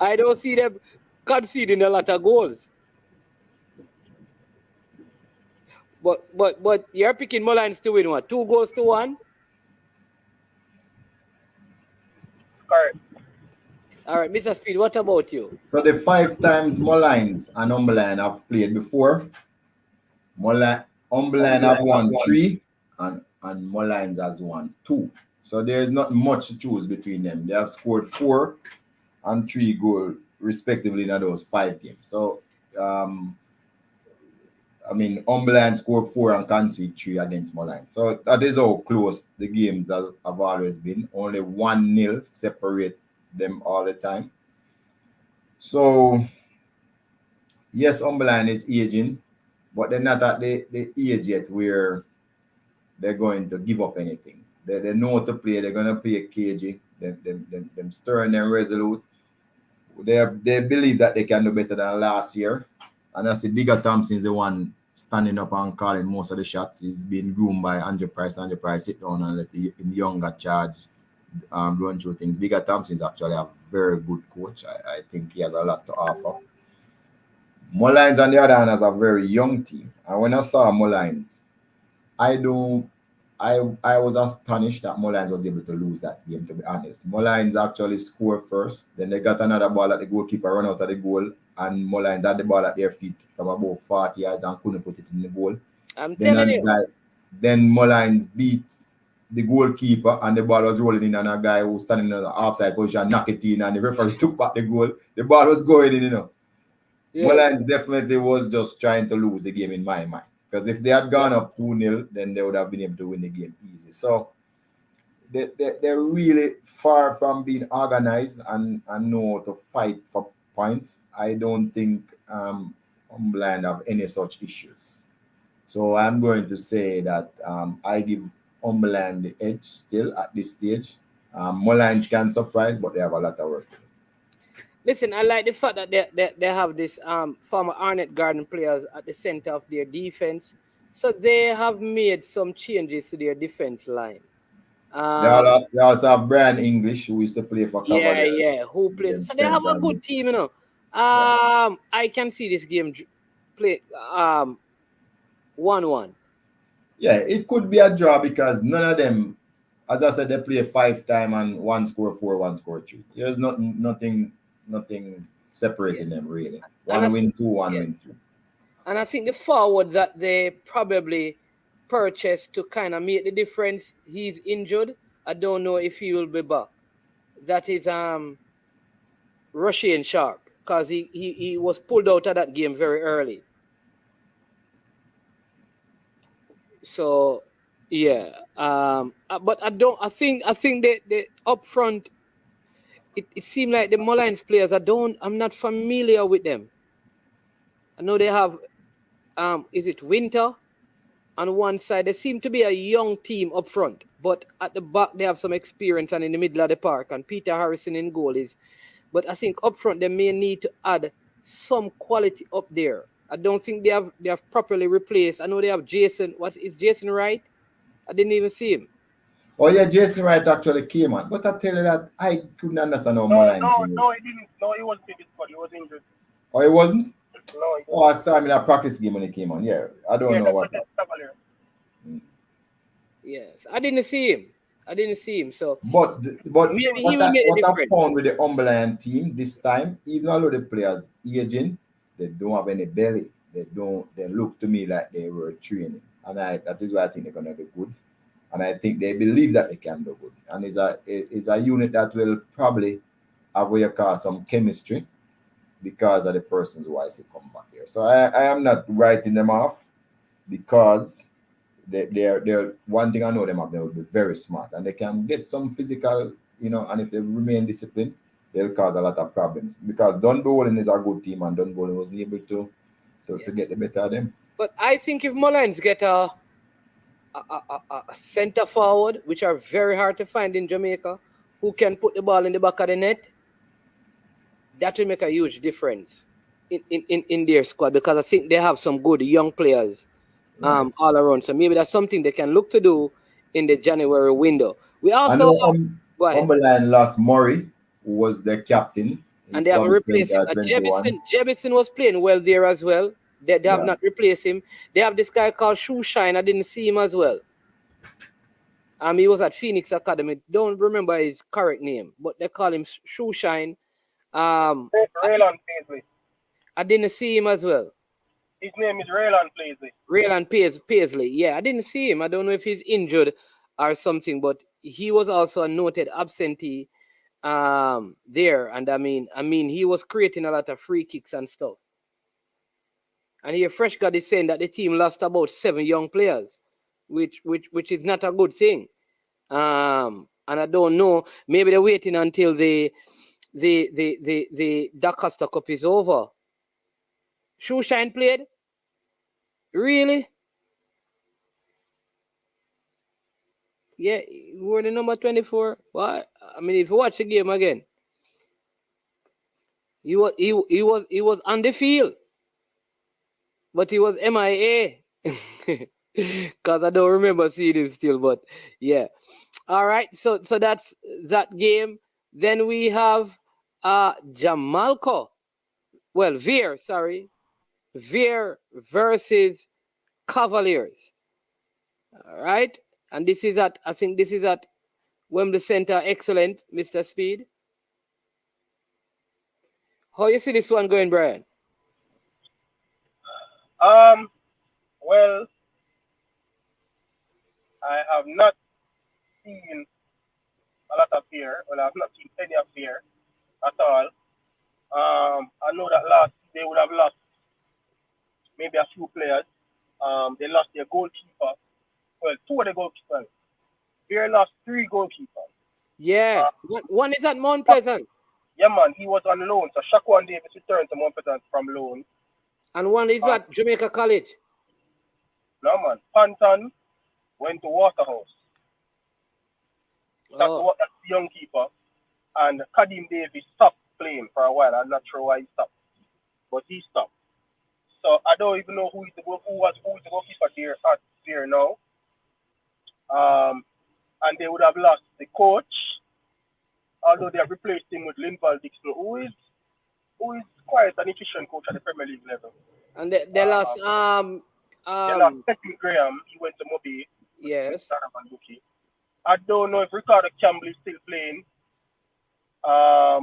I don't see them conceding a lot of goals. But you're picking Mullines to win what? 2-1? Correct. All right, Mr. Speed, what about you? So the 5 times Mullines and Humble Lion have played before. Humble Lion have won 3 and Mullines has won 2. So there's not much to choose between them. They have scored 4 and 3 goals respectively in those 5 games. So Humble Lion scored 4 and conceded 3 against Mullines. So that is how close the games have always been. Only 1-0 separate them all the time. So yes, Humble Lion is aging, but they're not at the age yet where they're going to give up anything. They know how to play. They're going to play cagey. Them stern and resolute. They believe that they can do better than last year. And that's the bigger Thompson's the one standing up and calling most of the shots. He's been groomed by Andrew Price. Andrew Price sit down and let the younger charge run through things. Bigger Thompson is actually a very good coach. I think he has a lot to offer. Mullines on the other hand has a very young team. And when I saw Mullines, I don't I was astonished that Mullines was able to lose that game, to be honest. Mullines actually scored first, then they got another ball at the goalkeeper, run out of the goal, and Mullines had the ball at their feet from about 40 yards and couldn't put it in the goal. I'm Then telling you. then Mullines beat the goalkeeper and the ball was rolling in and a guy who was standing in the offside position knocked it in and the referee took back the goal. The ball was going in, Yeah. Mullines definitely was just trying to lose the game in my mind. Because if they had gone up 2-0, then they would have been able to win the game easy. So they're really far from being organized and know to fight for points. I don't think Umberland have any such issues. So I'm going to say that I give Umberland the edge still at this stage. Mullines can surprise, but they have a lot of work to do. Listen, I like the fact that they have this former Arnett Garden players at the center of their defense. So they have made some changes to their defense line. They also have Brian English, who used to play for Cavalier. Yeah. Who played? So they have a good team, I can see this game play 1-1. Yeah, it could be a draw because none of them, as I said, they play 5 times and one score 4, one score 3. There's nothing separating them really. One win 2, one win 3. And I think the forward that they probably purchased to kind of make the difference, he's injured. I don't know if he will be back. That is Russian Sharp, because he was pulled out of that game very early. So yeah, but I think the up front, it seemed like the Mullines players, I'm not familiar with them. I know they have is it Winter on one side? They seem to be a young team up front, but at the back they have some experience, and in the middle of the park, and Peter Harrison in goal is. But I think up front they may need to add some quality up there. I don't think they have properly replaced. I know they have Jason. What is Jason Wright? I didn't even see him. Oh yeah, Jason Wright actually came on, but I tell you that I couldn't understand how Mullines. No, he didn't. No, he wasn't in this squad. He was injured. Oh, he wasn't? No. Oh, I saw him in a practice game when he came on. Yeah, I don't know what. Yes, I didn't see him. So, but maybe he will make a what I difference. found with the Umberland team this time, even though the players aging, they don't have any belly. They look to me like they were training, and that is why I think they're gonna do good. And I think they believe that they can do good. And it's a unit that will probably have what you call some chemistry because of the persons who I see come back here. So I am not writing them off because they're one thing I know them of, they will be very smart and they can get some physical, and if they remain disciplined, they'll cause a lot of problems. Because Dunbowling is a good team and Dunbowling was able to get the better of them. But I think if Mullines get a center forward, which are very hard to find in Jamaica, who can put the ball in the back of the net, that will make a huge difference in their squad, because I think they have some good young players all around. So maybe that's something they can look to do in the January window. We also Umberland lost Murray, who was their captain. And they haven't replaced him. Jebison was playing well there as well. They have not replaced him. They have this guy called Shoeshine. I didn't see him as well. He was at Phoenix Academy. Don't remember his correct name, but they call him Shoeshine. Raylan Paisley. I didn't see him as well. His name is Raylan Paisley. Raylan Paisley. Yeah, I didn't see him. I don't know if he's injured or something, but he was also a noted absentee there. And I mean, he was creating a lot of free kicks and stuff. And here, Fresh God is saying that the team lost about 7 young players, which is not a good thing. And I don't know. Maybe they're waiting until the Dacosta Cup is over. Shoeshine played? Really? Yeah, we were the number 24. What? I mean, if you watch the game again, he was on the field. But he was MIA. Because I don't remember seeing him still, but yeah. All right, so that's that game. Then we have Jamalco. Well, Veer, sorry. Veer versus Cavaliers. All right. And this is at, I think this is at Wembley Center. Excellent, Mr. Speed. How you see this one going, Brian? Well, I have not seen a lot of Veer. Well, I have not seen any of Veer at all. I know that last they would have lost maybe a few players. They lost their goalkeeper. Well, two of the goalkeepers. Veer lost 3 goalkeepers. Yeah. One is at Mount Pleasant. Yeah, man, he was on loan. So Shaquan Davis returned to Mount Pleasant from loan. And one is at Jamaica College. No, man. Panton went to Waterhouse. That's the young keeper. And Kadim Davis stopped playing for a while. I'm not sure why he stopped. But he stopped. So I don't even know who is the goalkeeper there now. And they would have lost the coach, although they have replaced him with Linval Dixon, who is quite an efficient coach at the Premier League level. And they lost they lost Stephen Graham. He went to Mobi. Yes. I don't know if Ricardo Campbell is still playing. I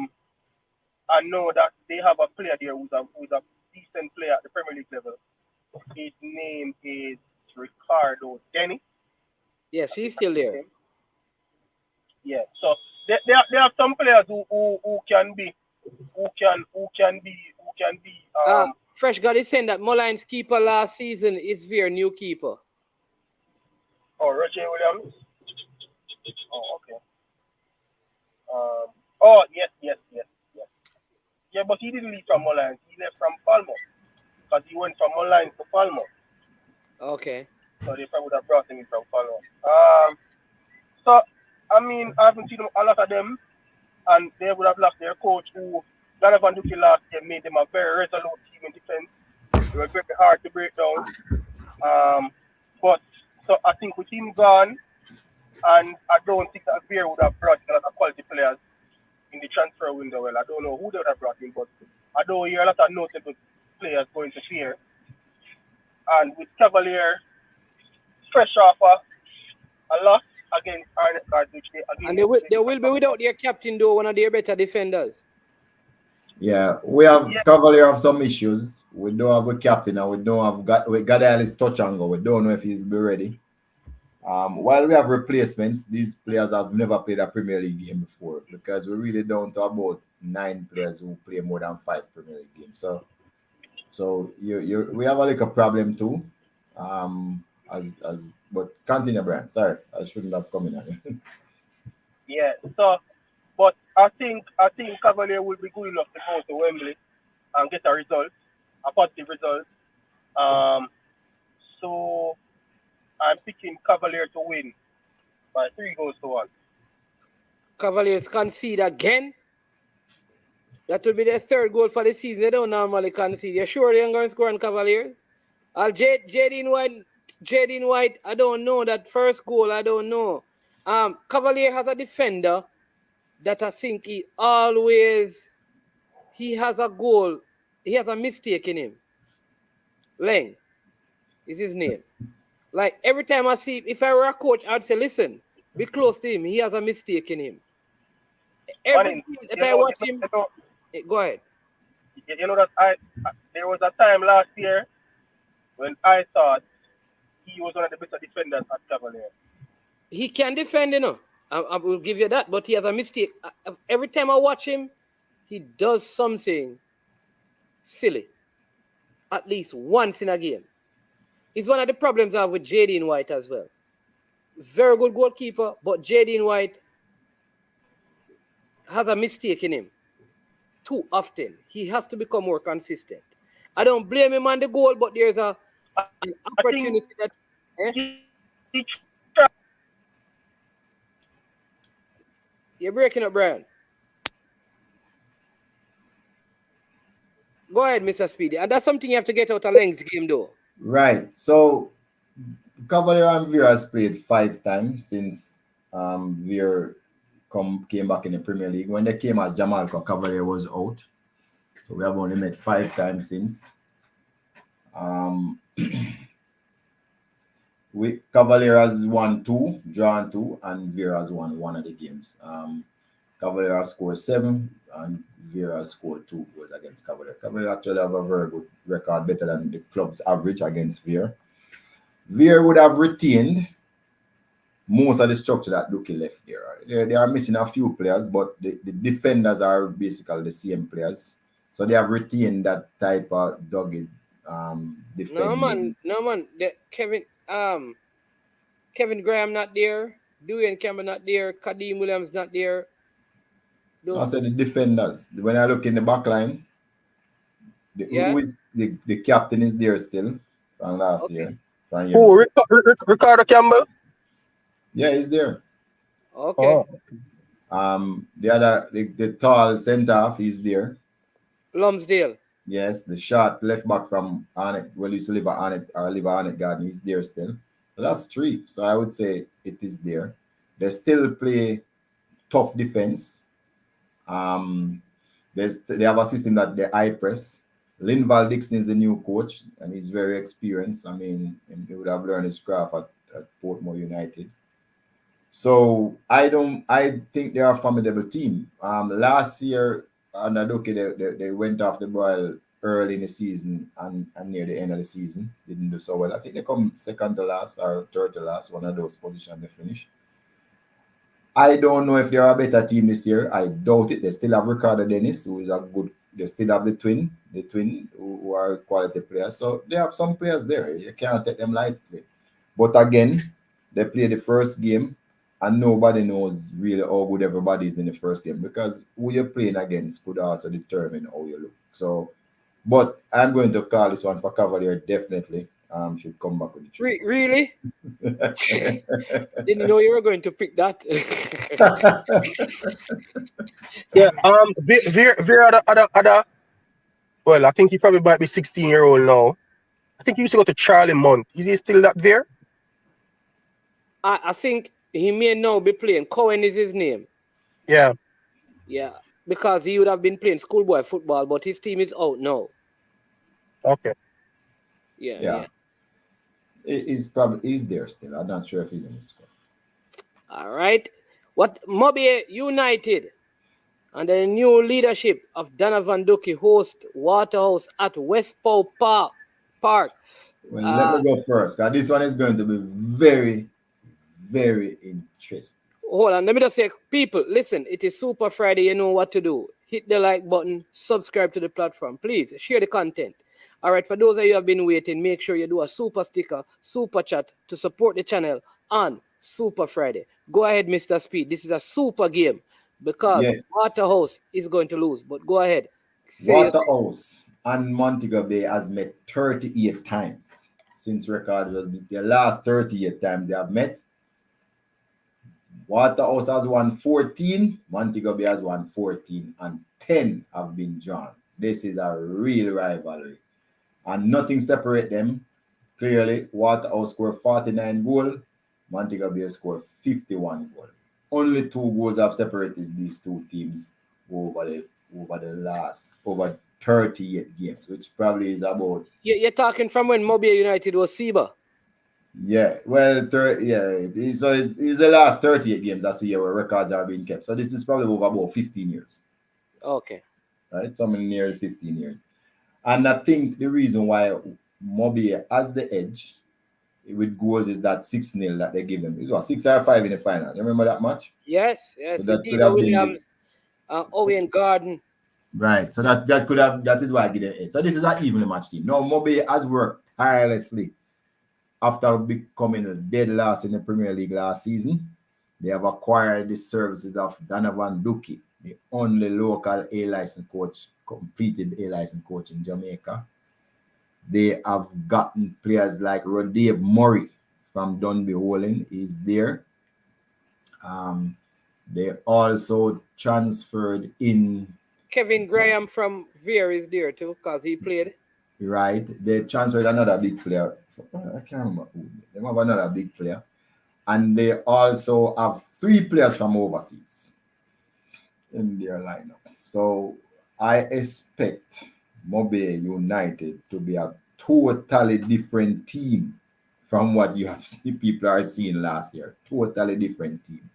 know that they have a player there who's a decent player at the Premier League level. His name is Ricardo Denny. Yes, he's still there. Yeah, so they have some players who can be. Fresh God is saying that Mulline's keeper last season is Veer new keeper. Oh, Roger Williams. Oh, okay. Oh, yes. Yeah, but he didn't leave from Mulline's. He left from Palmer. Because he went from Mulline's to Palmer. Okay. So they probably would have brought him in from Palmer. So, I mean, I haven't seen a lot of them. And they would have lost their coach who, Donovan Duke last year, made them a very resolute team in defense. They were very hard to break down. But, so I think with him gone, and I don't think that Veer would have brought a lot of quality players in the transfer window. Well, I don't know who they would have brought in, but I don't hear a lot of notable players going to Veer. And with Cavalier, fresh off a loss against Arnett, which they will be without their captain, though, one of their better defenders. Yeah, we have Cavalier have some issues. We don't have a captain, and we don't have Gadiel is touch and go. We don't know if he's be ready. While we have replacements, these players have never played a Premier League game before because we're really down to about 9 players who play more than 5 Premier League games. So we have a little problem too. But continue, Brian. Sorry, I shouldn't have come in on you. Yeah. So, but I think Cavalier will be good enough to go to Wembley and get a positive result. So I'm picking Cavalier to win by 3-1. Cavaliers concede again. That will be their 3rd goal for the season. They don't normally concede. You're sure they're going to score on Cavaliers? Jadine White, I don't know. That first goal, I don't know. Cavalier has a defender that I think he has a goal. He has a mistake in him. Lang is his name. Like every time I see, if I were a coach, I'd say, listen, be close to him. He has a mistake in him. Every time that I watch him, go ahead. You know that there was a time last year when I thought he was one of the better defenders at Cavalier. He can defend, I will give you that, but he has a mistake. Every time I watch him, he does something silly. At least once in a game. It's one of the problems I have with Jadine White as well. Very good goalkeeper, but Jadine White has a mistake in him too often. He has to become more consistent. I don't blame him on the goal, but there's an opportunity that... You're breaking up, Brian. Go ahead, Mr. Speedy. And that's something you have to get out of Leng's game, though. Right. So, Cavalier and Veer has played 5 times since Veer came back in the Premier League. When they came as Jamalco, Cavalier was out. So, we have only met 5 times since. Cavalier has won 2, drawn 2, and Veer has won 1 of the games. Cavalier has scored 7, and Veer has scored 2 goals against Cavalier. Cavalier actually have a very good record, better than the club's average against Veer. Veer would have retained most of the structure that Duki left there. They are missing a few players, but the defenders are basically the same players. So they have retained that type of dogged defending. No man. Kevin Graham not there. Dwayne Campbell not there. Kadeem Williams not there. I said the defenders. When I look in the back line, the captain is there still from last year. Who? Ricardo Campbell? Yeah, he's there. Okay. The other, the tall centre half, he's there. Lumsdale. Yes, the short left back from Arnett. Well, used to live at Arnett or live at Arnett Garden. He's there still. So that's 3. So I would say it is there. They still play tough defense. They have a system that they high press. Linval Dixon is the new coach, and he's very experienced. I mean, he would have learned his craft at Portmore United. So I think they are a formidable team. Last year, Anadoke, they went off the boil early in the season and near the end of the season. Didn't do so well. I think they come second to last or third to last, one of those positions they finish. I don't know if they are a better team this year. I doubt it. They still have Ricardo Dennis, who is a good. They still have the twin who are quality players. So they have some players there. You can't take them lightly. But again, they play the first game, and nobody knows really how good everybody is in the first game, because who you're playing against could also determine how you look. So, but I'm going to call this one for Cavalier, definitely. Should come back with the truth. Really? Didn't know you were going to pick that. Yeah. Veer other. Well, I think he probably might be 16-year-old now. I think he used to go to Charlie Mount. Is he still up there? I think he may now be playing. Cohen is his name. Yeah. Yeah. Because he would have been playing schoolboy football, but his team is out now. Okay. Yeah. He's there still. I'm not sure if he's in the squad. All right. What Mobile United under the new leadership of Donovan Ducky host Waterhouse at West Pow Park. Well, let me go first, because this one is going to be very, very interesting. Hold on, let me just say, people, listen, it is Super Friday. You know what to do. Hit the like button, subscribe to the platform. Please share the content. All right, for those of you who have been waiting, make sure you do a super sticker, super chat to support the channel on Super Friday. Go ahead, Mr. Speed. This is a super game because Waterhouse is going to lose. But go ahead. Waterhouse and Montego Bay has met 38 times since record was the last 38 times they have met. Waterhouse has won 14, Montego Bay has won 14, and 10 have been drawn. This is a real rivalry. And nothing separates them. Clearly, Waterhouse scored 49 goals, Montego Bay scored 51 goals. Only 2 goals have separated these two teams over 38 games, which probably is about. You're talking from when Mobile United was SEBA. Yeah, well, so it's the last 38 games I see here where records are being kept. So this is probably over about 15 years. Okay. Right, something near 15 years. And I think the reason why Mobile has the edge with goals is that 6-0 that they give them. It's what, 6 or 5 in the final. You remember that match? Yes. So that could have Williams, Owen Garden. Right. So that is why I give them 8. So this is an evenly matched team. Now Mobile has worked tirelessly after becoming dead last in the Premier League last season. They have acquired the services of Donovan Ducky, the only local A-licensed coach, completed A-licensed coach in Jamaica. They have gotten players like Rodave Murray from Dunby Holing is there. They also transferred in Kevin Graham from Veer is there too, because he played. Right. They transferred another big player. I can't remember who. They have another big player. And they also have 3 players from overseas in their lineup. So I expect Mobile United to be a totally different team from what you have seen people are seeing last year. Totally different team.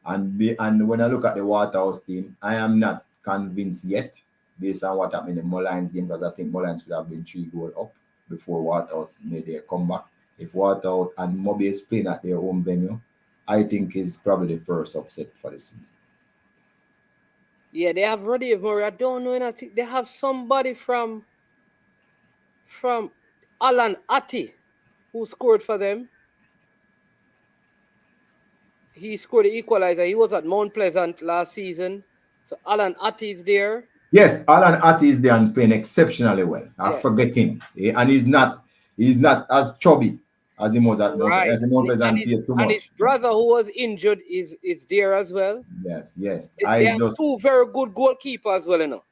And when I look at the Waterhouse team, I am not convinced yet based on what happened in the Mullines game, because I think Mullines could have been 3 goals up before Waterhouse made their comeback. If Waterhouse and Moby is playing at their home venue, I think is probably the first upset for the season. Yeah, they have Roddy Murray. I don't know, and I think they have somebody from Alan Atty who scored for them. He scored the equalizer. He was at Mount Pleasant last season. So Alan Atty is there. Yes, Alan Atty is there and playing exceptionally well. I forget him. And he's not as chubby as he was at Mount Pleasant. And his brother who was injured is there as well. Yes. They have 2 very good goalkeepers as well, you know.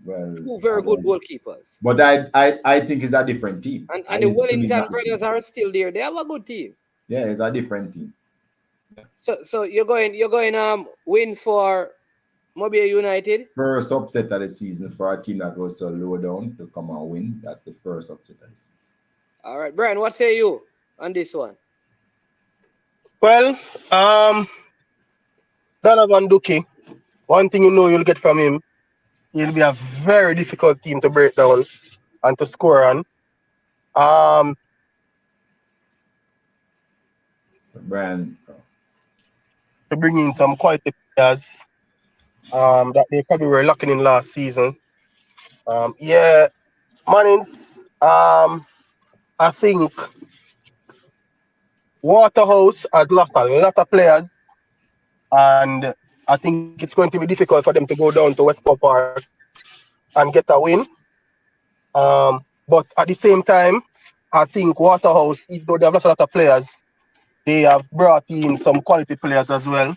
Well, 2 very good goalkeepers. But I think it's a different team. And the Wellington brothers are still there. They have a good team. Yeah, it's a different team. So you're going win for Mobile United. First upset of the season for a team that was so low down to come and win. That's the first upset of the season. All right, Brian, what say you on this one? Well, Donovan Duki, one thing you know you'll get from him, he'll be a very difficult team to break down and to score on. Brian, to bring in some quality players that they probably were lacking in last season. Mannings, I think Waterhouse has lost a lot of players, and I think it's going to be difficult for them to go down to Westport Park and get a win. But at the same time, I think Waterhouse, even though they have lost a lot of players, they have brought in some quality players as well,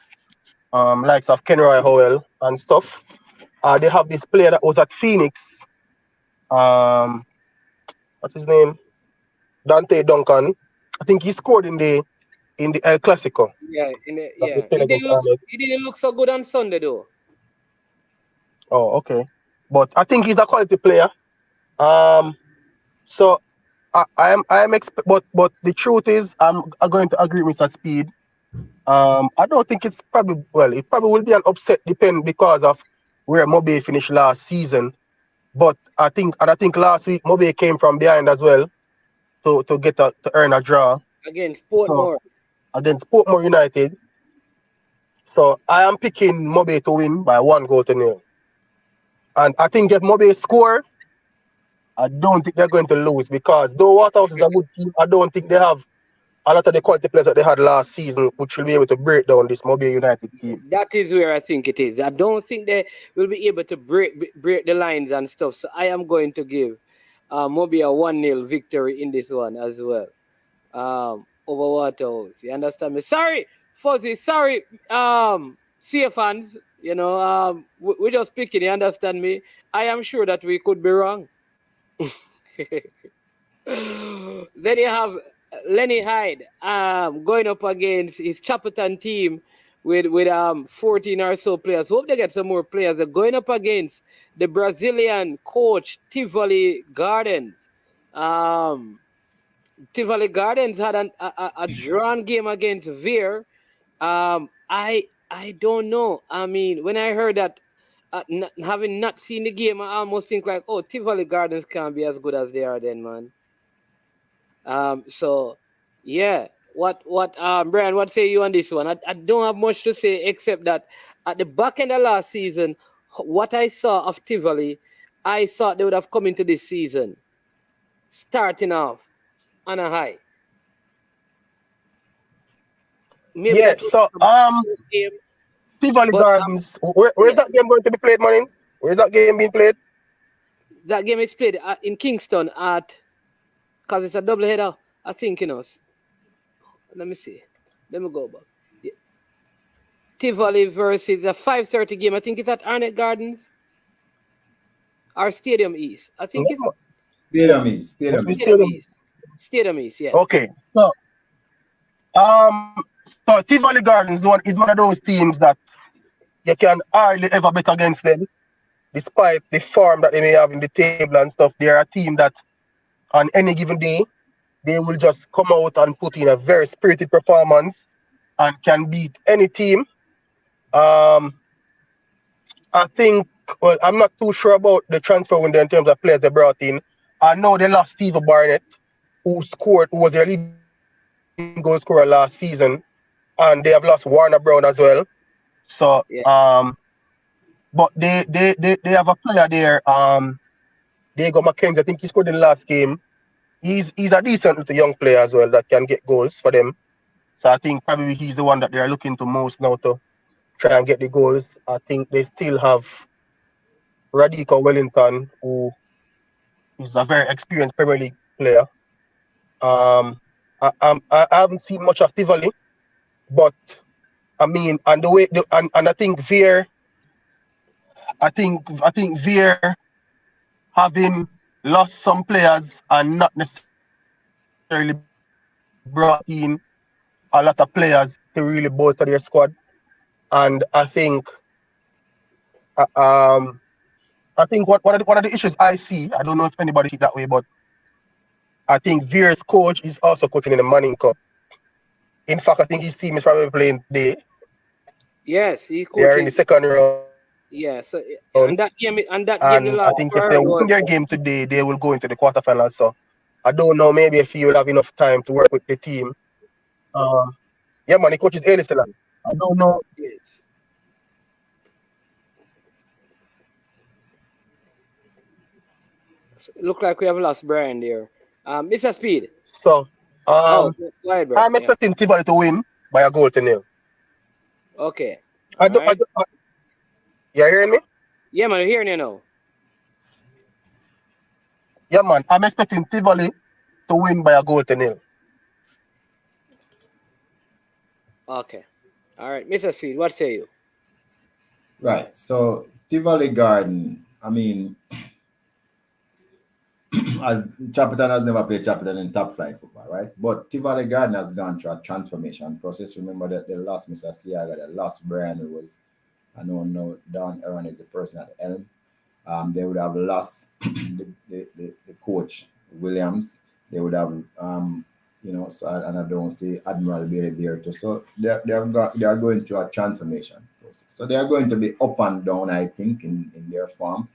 likes of Kenroy Howell and stuff. They have this player that was at Phoenix. What's his name? Dante Duncan. I think he scored in the El Clasico. Yeah, he didn't look so good on Sunday though. Oh, okay. But I think he's a quality player. So I am but the truth is I'm going to agree with Mr. Speed. I don't think it probably will be an upset because of where Mobe finished last season. But I think last week Mobe came from behind as well to earn a draw against Portmore. Against Portmore United. So I am picking Mobe to win by 1-0. And I think if Mobe score, I don't think they're going to lose, because though Waterhouse is a good team, I don't think they have a lot of the quality players that they had last season, which will be able to break down this Mobile United team. That is where I think it is. I don't think they will be able to break the lines and stuff. So I am going to give Mobile a 1-0 victory in this one as well. Over Waterhouse. You understand me? Sorry, Fuzzy. Sorry, CF fans. You know, we're just picking. You understand me? I am sure that we could be wrong. Then you have Lenny Hyde going up against his Chapleton team with 14 or so players. Hope they get some more players. They're going up against the Brazilian coach Tivoli Gardens. Tivoli Gardens had a drawn game against Veer. I don't know. I mean, when I heard that, having not seen the game, I almost think like, oh, Tivoli Gardens can't be as good as they are then, man. So, yeah. What Brian, what say you on this one? I don't have much to say except that at the back end of last season, what I saw of Tivoli, I thought they would have come into this season starting off on a high. Maybe Tivoli Gardens. Where's that game going to be played, Manins? Where's that game being played? That game is played in Kingston because it's a double header. I think, let me see. Let me go back. Yeah. Tivoli versus a 5:30 game. I think it's at Arnett Gardens or Stadium East. I think it's Stadium East. Stadium East, yeah. Okay, so Tivoli Gardens is one of those teams that you can hardly ever bet against them. despite the form that they may have in the table and stuff, they're a team that on any given day they will just come out and put in a very spirited performance and can beat any team. Um, I think, well, I'm not too sure about the transfer window in terms of players they brought in. I know they lost Steve Barnett, who was their leading goal scorer last season, and they have lost Warner Brown as well. So, Yeah. but they have a player there, Diego McKenzie. I think he scored in the last game. He's a decent little young player as well that can get goals for them. So I think probably he's the one that they're looking to most now to try and get the goals. I think they still have Radico Wellington, who is a very experienced Premier League player. I haven't seen much of Tivoli, but I mean, and the way and I think Veer, I think Veer having lost some players and not necessarily brought in a lot of players to really bolster their squad. And I think one of the issues I see, I don't know if anybody see it that way, but I think Veer's coach is also coaching in the Manning Cup. In fact, I think his team is probably playing today. Yes, he They are in coaching. the second round. Yeah, so And and that I game the think last if they part win their was game today, they will go into the quarterfinals. So I don't know, maybe if he will have enough time to work with the team. Um, yeah, man, he coaches A still. I don't know. yes. So, look like we have lost Brian there. Mr. Speed. So Oh, um, go ahead, Brian. I'm Yeah. expecting Tivoli to win by a goal to nil. Okay. I All do, I right. do, I, you hearing me? Yeah, man, we're hearing you now. Yeah, man, I'm expecting Tivoli to win by a goal to nil. Okay. All right, Mr. Speed, what say you? Right. So Tivoli Garden, I mean, as Chapleton has never played Chapleton in top flight football, right? But Tivoli Garden has gone through a transformation process. Remember that they lost Mr. Siaga, they lost Brian, who was, I don't know, Don Aaron is the person at the helm. They would have lost the coach Williams. They would have, so, and I don't see Admiral Bailey there too. So they are going through a transformation process. So they are going to be up and down, I think, in their form.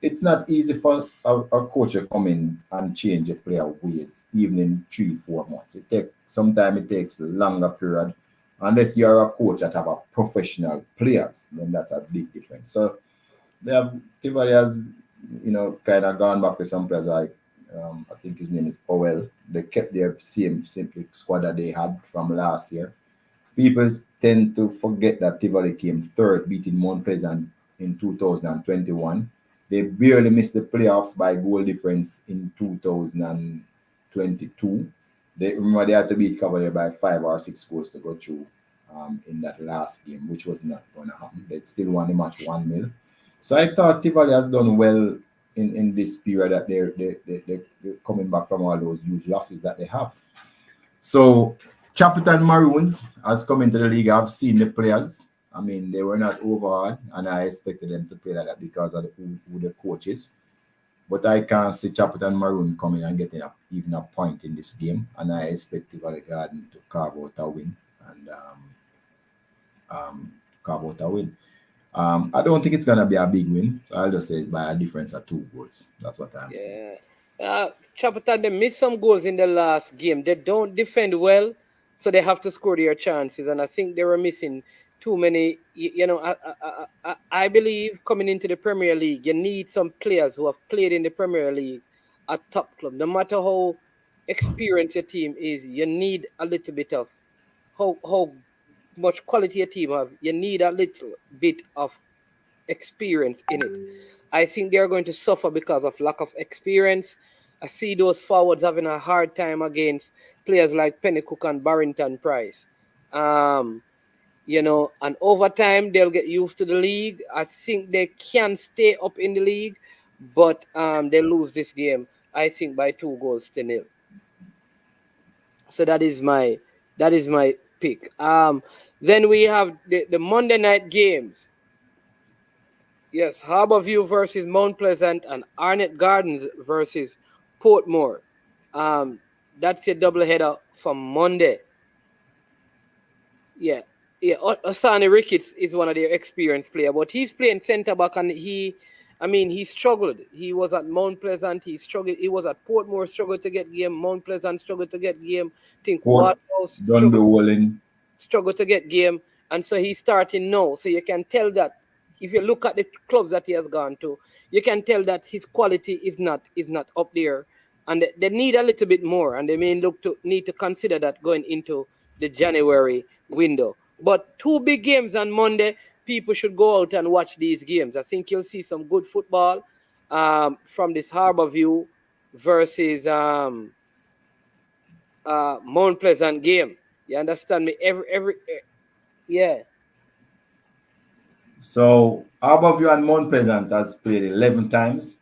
It's not easy for a coach to come in and change a player ways, even in 3-4 months. Sometimes it takes a longer period. Unless you're a coach that have a professional players, then that's a big difference. So they have Tivoli has, kind of gone back with some players like I think his name is Powell. They kept their same simply squad that they had from last year. People tend to forget that Tivoli came third, beating Mount Pleasant in 2021. They barely missed the playoffs by goal difference in 2022. Remember they had to beat Cavalier by 5 or 6 goals to go through in that last game, which was not going to happen. They still won the match 1-0. So I thought Tivoli has done well in this period that they're coming back from all those huge losses that they have. So Chapleton Maroons has come into the league. I've seen the players. I mean, they were not overhauled, and I expected them to play like that because of who the coach is. But I can't see Chapleton Maroon coming and getting even a point in this game, and I expect Tivoli Garden to carve out a win and carve out a win. I don't think it's gonna be a big win, so I'll just say by a difference of 2 goals. That's what I'm saying. Yeah. Chapleton, they missed some goals in the last game. They don't defend well, so they have to score their chances. And I think they were missing too many. I believe coming into the Premier League, you need some players who have played in the Premier League at top club. No matter how experienced your team is, you need a little bit of how much quality your team have. You need a little bit of experience in it. I think they're going to suffer because of lack of experience. I see those forwards having a hard time against players like Pennycook and Barrington Price. And over time they'll get used to the league. I think they can stay up in the league, but they lose this game, I think, by 2-0. So that is my pick. Then we have the Monday night games. Yes, Harborview versus Mount Pleasant and Arnett Gardens versus Portmore. That's your doubleheader for Monday. Yeah, yeah. Osani Ricketts is one of their experienced player, but he's playing centre back, and he struggled. He was at Mount Pleasant, he struggled. He was at Portmore, struggled to get game. Mount Pleasant struggled to get game. I think Port Waterhouse done the walling. struggle to get game, and so he's starting now. So you can tell that if you look at the clubs that he has gone to, you can tell that his quality is not up there, and they need a little bit more, and they may need to consider that going into the January window. But two big games on Monday. People should go out and watch these games. I think you'll see some good football from this Harborview versus Mount Pleasant game. You understand me? Yeah. So Harborview and Mount Pleasant has played 11 times.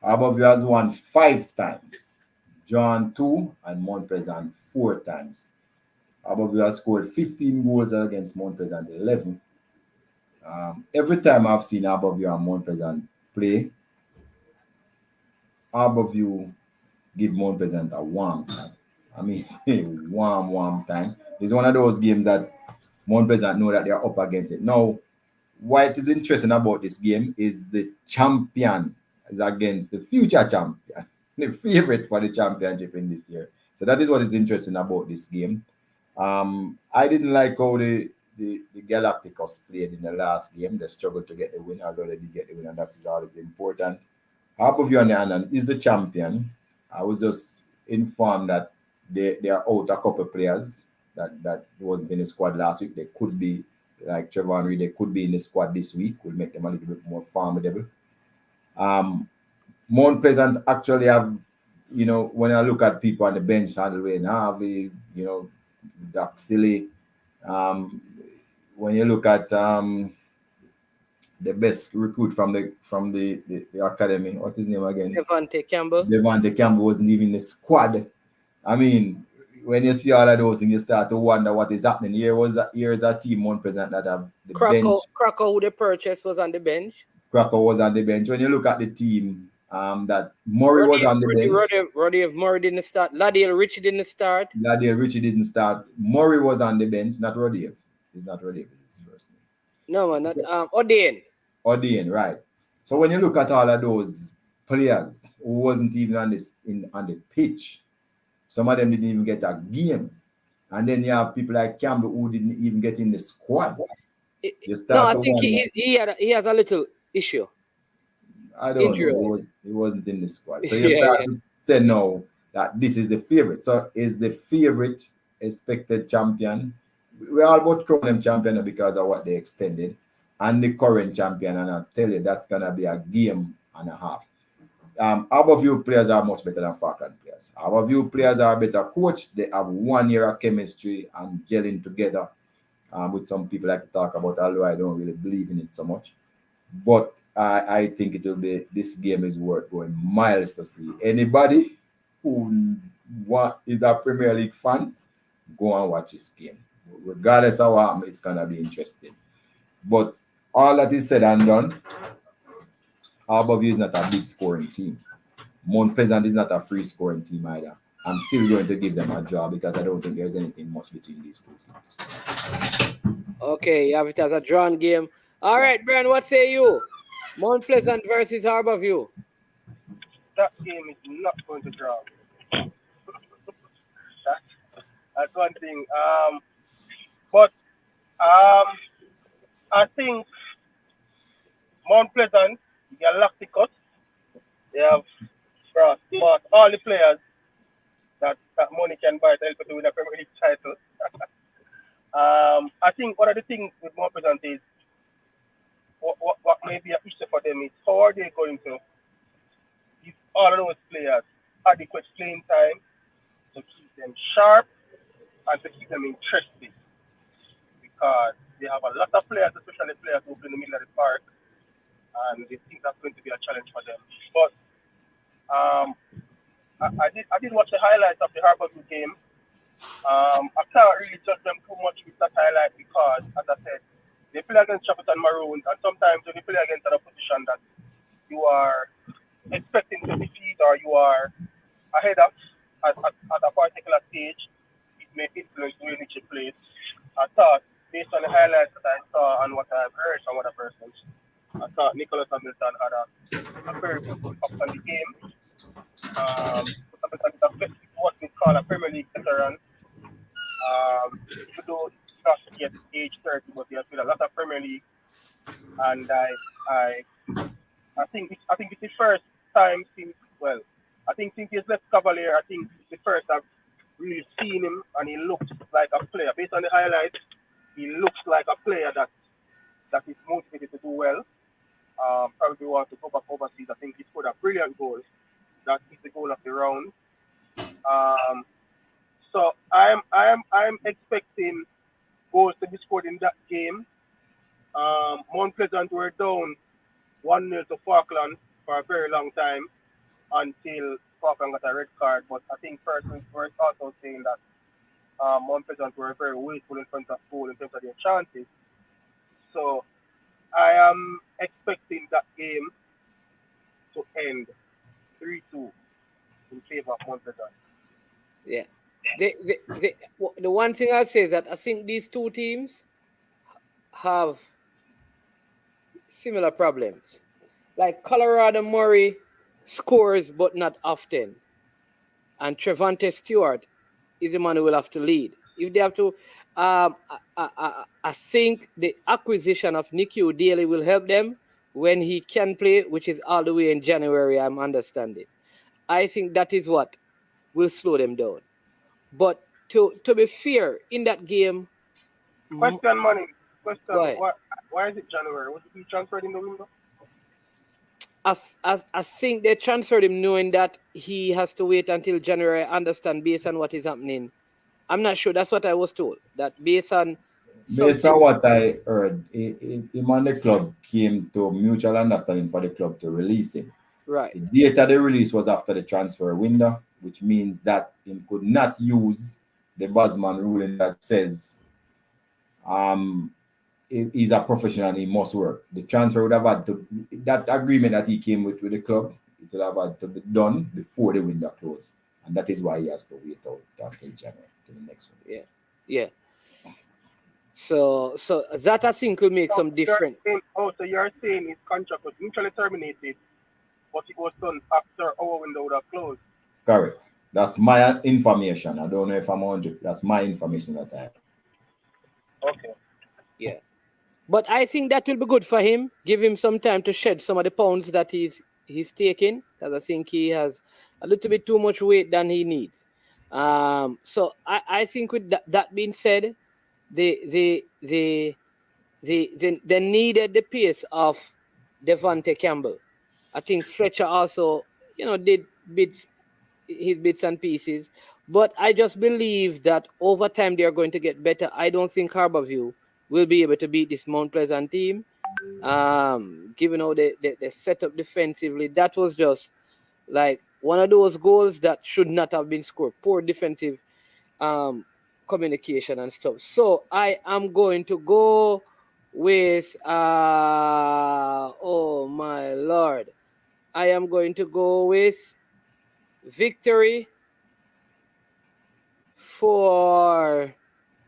Harborview has won 5 times. Drawn 2 and Mount Pleasant 4 times. Harborview has scored 15 goals against Mount Pleasant 11. Every time I've seen Harborview and Mount Pleasant play, Harborview give Mount Pleasant a warm time. I mean, warm time. It's one of those games that Mount Pleasant know that they're up against it. Now, what is interesting about this game is the champion is against the future champion, the favorite for the championship in this year. So that is what is interesting about this game. I didn't like how the Galacticos played in the last game. They struggled to get the win, although they did get the win, and that is always important. Harborview on the other hand is the champion. I was just informed that they are out a couple of players that wasn't in the squad last week. They could be like Trevor Henry. They could be in the squad this week. Would make them a little bit more formidable. Mount Pleasant actually have, when I look at people on the bench, Handleway, Harvey, Doc Silly. When you look at the best recruit from the academy, what's his name again? Devante Campbell. Devante Campbell wasn't even in the squad. I mean, when you see all of those things, you start to wonder what is happening. Here is a team, Mount Pleasant, that have the bench. Krakow, who they purchased, was on the bench. Krakow was on the bench. When you look at the team, that Murray was on the bench. Roddy Murray didn't start. Ladiel Richie didn't start. Murray was on the bench, not Roddy. He's not Roddy. It's his first name. No, man, not Odean, right. So when you look at all of those players who wasn't even on the pitch, some of them didn't even get a game. And then you have people like Campbell who didn't even get in the squad. I think he has a little issue. I don't know. He wasn't in the squad. So you start to say no, that this is the favorite. So is the favorite expected champion? We're all about crowning them champion because of what they extended. And the current champion, and I tell you, that's going to be a game and a half. Harborview players are much better than Falkland players. Harborview players are better coached. They have 1 year of chemistry and gelling together, which some people like to talk about, although I don't really believe in it so much. But I think this game is worth going miles to see. Anybody who is a Premier League fan, go and watch this game. Regardless of what happens, it's going to be interesting. But all that is said and done, Harborview is not a big scoring team. Mount Pleasant is not a free scoring team either. I'm still going to give them a draw because I don't think there's anything much between these two teams. Okay, you have it as a drawn game. All right, Brian, what say you? Mount Pleasant versus Harborview. That game is not going to draw. That's one thing. But I think Mount Pleasant, Galacticos, they have bought all the players that money can buy to help to win a Premier League title. I think one of the things with Mount Pleasant is what may be an issue for them is how are they going to give all of those players adequate playing time to keep them sharp and to keep them interested, because they have a lot of players, especially players who play in the middle of the park, and they think that's going to be a challenge for them. But I did watch the highlights of the Harborview game. I can't really judge them too much with that highlight because, as I said, they play against Chapleton Maroons, and sometimes when they play against thought, based on the highlights that I saw and what I've heard from other persons, I thought Nicholas Hamilton had a very good impact on the game. Hamilton is what we call a Premier League veteran. Even though he's not yet age 30, but he has played a lot of Premier League, and I think it's the first time since since he's left Cavalier, I think it's the first I've really seen him, and he looks like a player. Based on the highlights, he looks like a player that is motivated to do well. Probably want to go back overseas. I think he scored a brilliant goal. That is the goal of the round. So I'm expecting goals to be scored in that game. Mount Pleasant were down 1-0 to Falkland for a very long time until Falkland got a red card. But I think persons were also saying that Mount Pleasant were very wasteful in front of goal in terms of their chances. So I am expecting that game to end 3-2 in favor of Mount Pleasant. Yeah. The one thing I'll say is that I think these two teams have similar problems. Like Colorado Murray scores but not often. And Trevante Stewart is the man who will have to lead. If they have to, I think the acquisition of Nicky Daly will help them when he can play, which is all the way in January, I'm understanding. I think that is what will slow them down. But to be fair, in that game... Question, why is it January? Was he transferred in the window? I think they transferred him knowing that he has to wait until January, I understand, based on what is happening. I'm not sure. That's what I was told. That based on what I heard, him and the club came to mutual understanding for the club to release him. Right. The date of the release was after the transfer window, which means that he could not use the Bosman ruling that says he's a professional and he must work. The transfer would have had to, that agreement that he came with the club, it would have had to be done before the window closed. And that is why he has to wait out until January to the next one. Yeah. So that I think will make some difference. So you're saying his contract was mutually terminated, but it was done after our window would have closed. Correct. That's my information. I don't know if I'm 100. That's my information that I have. Okay. Yeah. But I think that will be good for him. Give him some time to shed some of the pounds that he's taking, because I think he has a little bit too much weight than he needs. So I think with that being said, they needed the pace of Devontae Campbell. I think Fletcher also, did his bits and pieces. But I just believe that over time they are going to get better. I don't think Harborview will be able to beat this Mount Pleasant team. Given how they set up defensively, that was just like one of those goals that should not have been scored. Poor defensive communication and stuff. So I am going to go with oh my Lord. I am going to go with victory for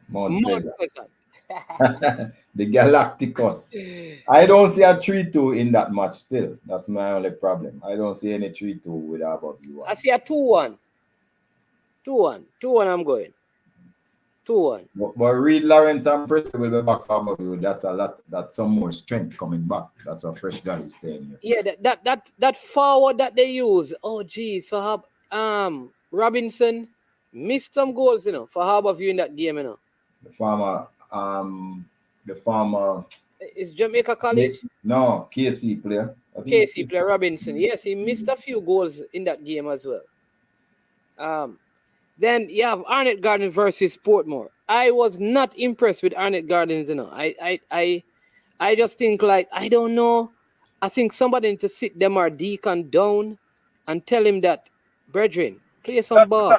Mount Pleasant. The Galacticos. I don't see a 3-2 in that match still. That's my only problem. I don't see any 3-2 with Harborview. I see a 2-1. 2-1 I'm going. 2-1. But Reed, Lawrence, and Preston will be back for Harborview. That's a lot. That's some more strength coming back. That's what Fresh guy is saying here. Yeah, that forward that they use. Oh geez, for Robinson missed some goals, for Harborview in that game, The farmer. Is Jamaica College? No, KC player. KC player Robinson. Yes, he missed a few goals in that game as well. Then you have Arnett Gardens versus Portmore. I was not impressed with Arnett Gardens, I just think I don't know. I think somebody need to sit them or Deacon down and tell him that, brethren, play some ball.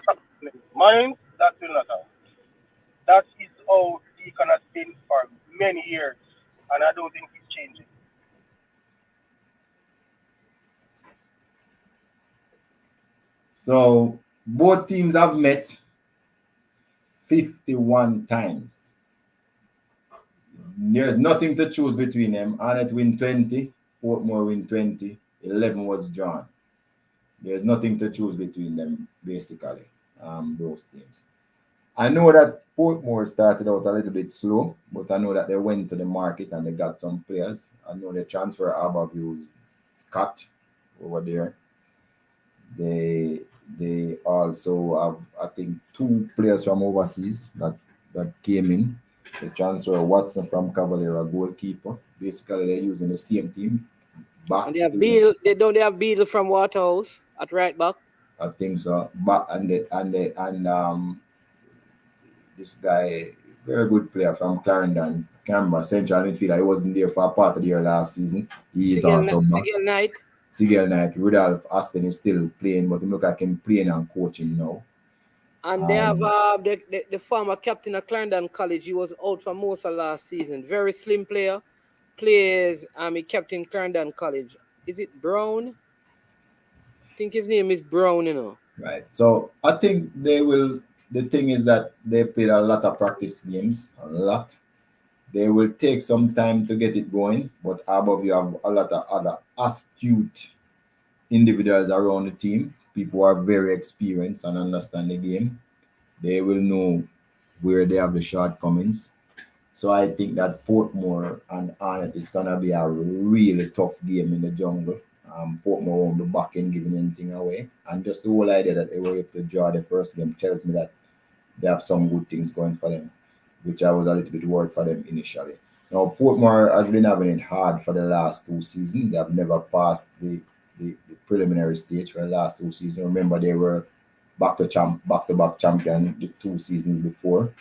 Mine, that will not happen. That is how Deacon has been for many years, and I don't think he's changing. So both teams have met 51 times. There's nothing to choose between them. Arnett win 20, Portmore win 20, 11 was drawn. There's nothing to choose between them, basically, those teams. I know that Portmore started out a little bit slow, but I know that they went to the market and they got some players. I know they transfer Aberview's Scott over there. They also have, I think, 2 players from overseas that came in. They transfer Watson from Cavalier, a goalkeeper. Basically, they're using the same team. Back And they have Beal. They have Beal from Waterhouse at right back. I think so. But this guy, very good player from Clarendon. Can't remember, central midfielder. He wasn't there for a part of the year last season. He is also back. Sigel Knight. Rudolph Aston is still playing, but he look like him playing and coaching now. And they have the former captain of Clarendon College. He was out for most of last season. Very slim player. Plays he captain Clarendon College. Is it Brown? I think his name is Brown, you know. Right. So I think they will. The thing is that they played a lot of practice games, a lot. They will take some time to get it going, but above you have a lot of other astute individuals around the team. People who are very experienced and understand the game. They will know where they have the shortcomings. So I think that Portmore and Arnett is gonna be a really tough game in the jungle. Portmore won't be back in giving anything away, and just the whole idea that they were able to draw the first game tells me that they have some good things going for them, which I was a little bit worried for them initially. Now Portmore has been having it hard for the last 2 seasons. They have never passed the preliminary stage for the last 2 seasons. Remember, they were back-to-back champion the 2 seasons before.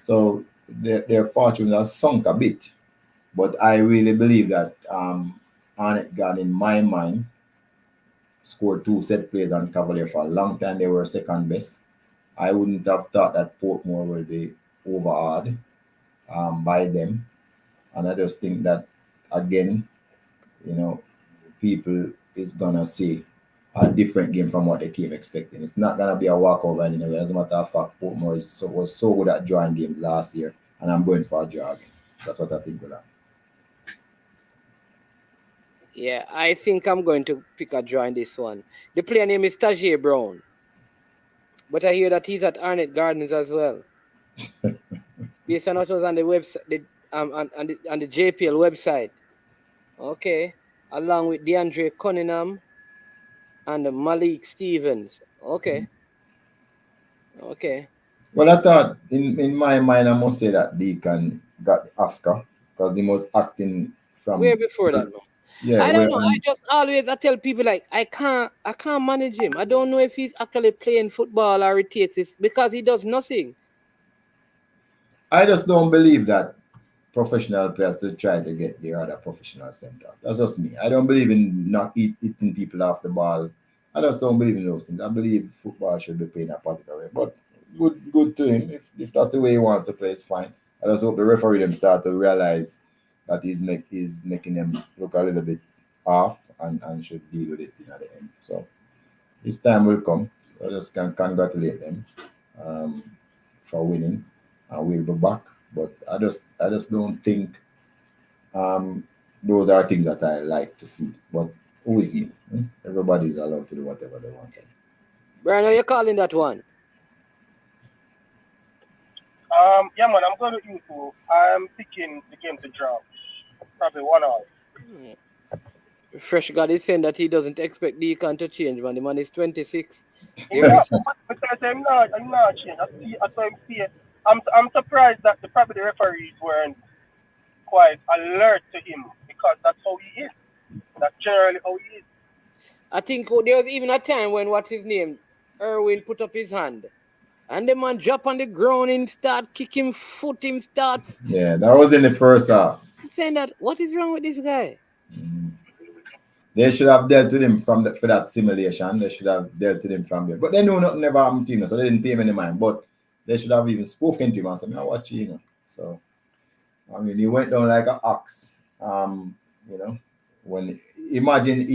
So their fortunes have sunk a bit. But I really believe that Arnett got, in my mind, scored 2 set plays on Cavalier for a long time. They were second best. I wouldn't have thought that Portmore will be overawed by them. And I just think that, again, people is going to see a different game from what they came expecting. It's not going to be a walkover anyway. As a matter of fact, Portmore was so good at drawing games last year, and I'm going for a draw again. That's what I think will happen. Yeah, I think I'm going to pick a draw in this one. The player name is Tajay Brown. But I hear that he's at Arnett Gardens as well. Based on what was on the website, on the JPL website. Okay. Along with DeAndre Cunningham and Malik Stevens. Okay. Well, I thought, in my mind, I must say that Deacon got the Oscar because he was acting from... Way before that, no? Yeah, I don't know. I tell people, like, I can't manage him. I don't know if he's actually playing football or he takes it because he does nothing. I just don't believe that professional players to try to get the other professional center. That's just me. I don't believe in not eating people off the ball. I just don't believe in those things. I believe football should be played in a particular way. But good to him. If that's the way he wants to play, it's fine. I just hope the referee them start to realize that he's making them look a little bit off and should deal with it at the end. So this time will come. I just can congratulate them for winning, and we'll be back. But I just don't think those are things that I like to see. But who is me? Everybody's allowed to do whatever they want. Brian, are you calling that one? Yeah, man, I'm going to info. I'm picking the game to draw. Probably 1-1. Fresh God is saying that he doesn't expect Deacon to change, man. The man is 26. Because I'm not changing. I'm surprised that the referees weren't quite alert to him because that's how he is. That's generally how he is. I think there was even a time when, what's his name, Irwin put up his hand. And the man drop on the ground and start kicking foot him start. Yeah, that was in the first half. Saying that, what is wrong with this guy? They should have dealt with him for that simulation. They should have dealt with him from there. But they knew nothing never happened to him, so they didn't pay him any mind. But they should have even spoken to him and said, "I watch you, So, I mean, he went down like an ox. When imagine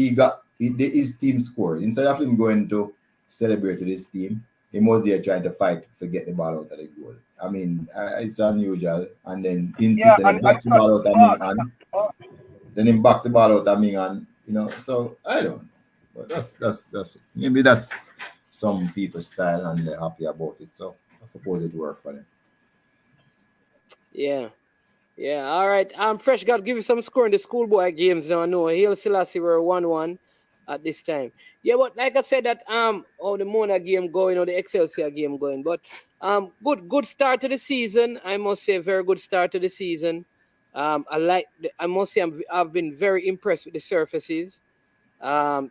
his team scored. Instead of him going to celebrate with his team, he was there trying to fight to get the ball out of the goal. I mean, it's unusual. And then insist and and box the ball out of Ming and then him box the ball out of Ming and So I don't know, but that's maybe that's some people's style and they're happy about it. So I suppose it worked for them. Yeah. Yeah, all right. Fresh God, give you some score in the schoolboy games now. I know Hail Selassie were 1-1 at this time. Yeah, but like I said that how the Mona game going or the Excelsior game going. But good start to the season. I must say very good start to the season. I must say I've been very impressed with the surfaces.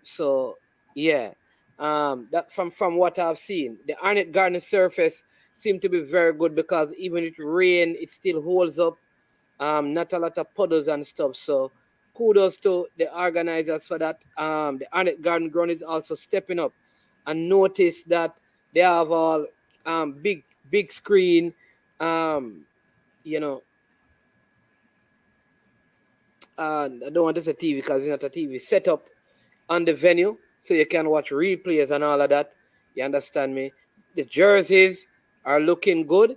So yeah. That from what I've seen, the Arnett Garden surface seemed to be very good because even with rain, it still holds up. Not a lot of puddles and stuff. So kudos to the organizers for that. The Arnett Garden Ground is also stepping up and notice that they have all big screen, you know. I don't want to say TV because it's not a TV setup on the venue, so you can watch replays and all of that. You understand me? The jerseys are looking good,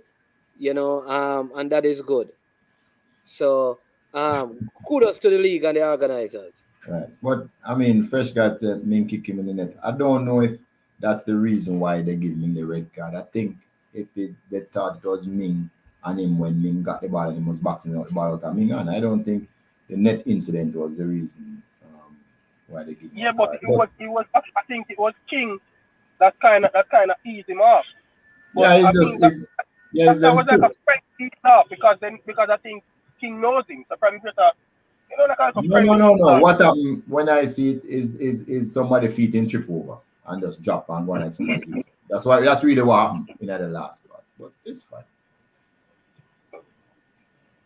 and that is good. So kudos to the league and the organizers. Right. But I mean, Fresh God said Ming kick him in the net. I don't know if that's the reason why they give Ming the red card. I think it is they thought it was Ming and him when Ming got the ball and he was boxing out the ball out of Ming. And I don't think the net incident was the reason why they give him Yeah, but it was. I think it was King that kind of eased him off. But yeah, I it's think just that was like a strength ease off because I think King knows him. So probably just like a no. What happened when I see it is somebody feet in trip over and just drop and go like somebody hit. That's really what happened in the last part. But it's fine.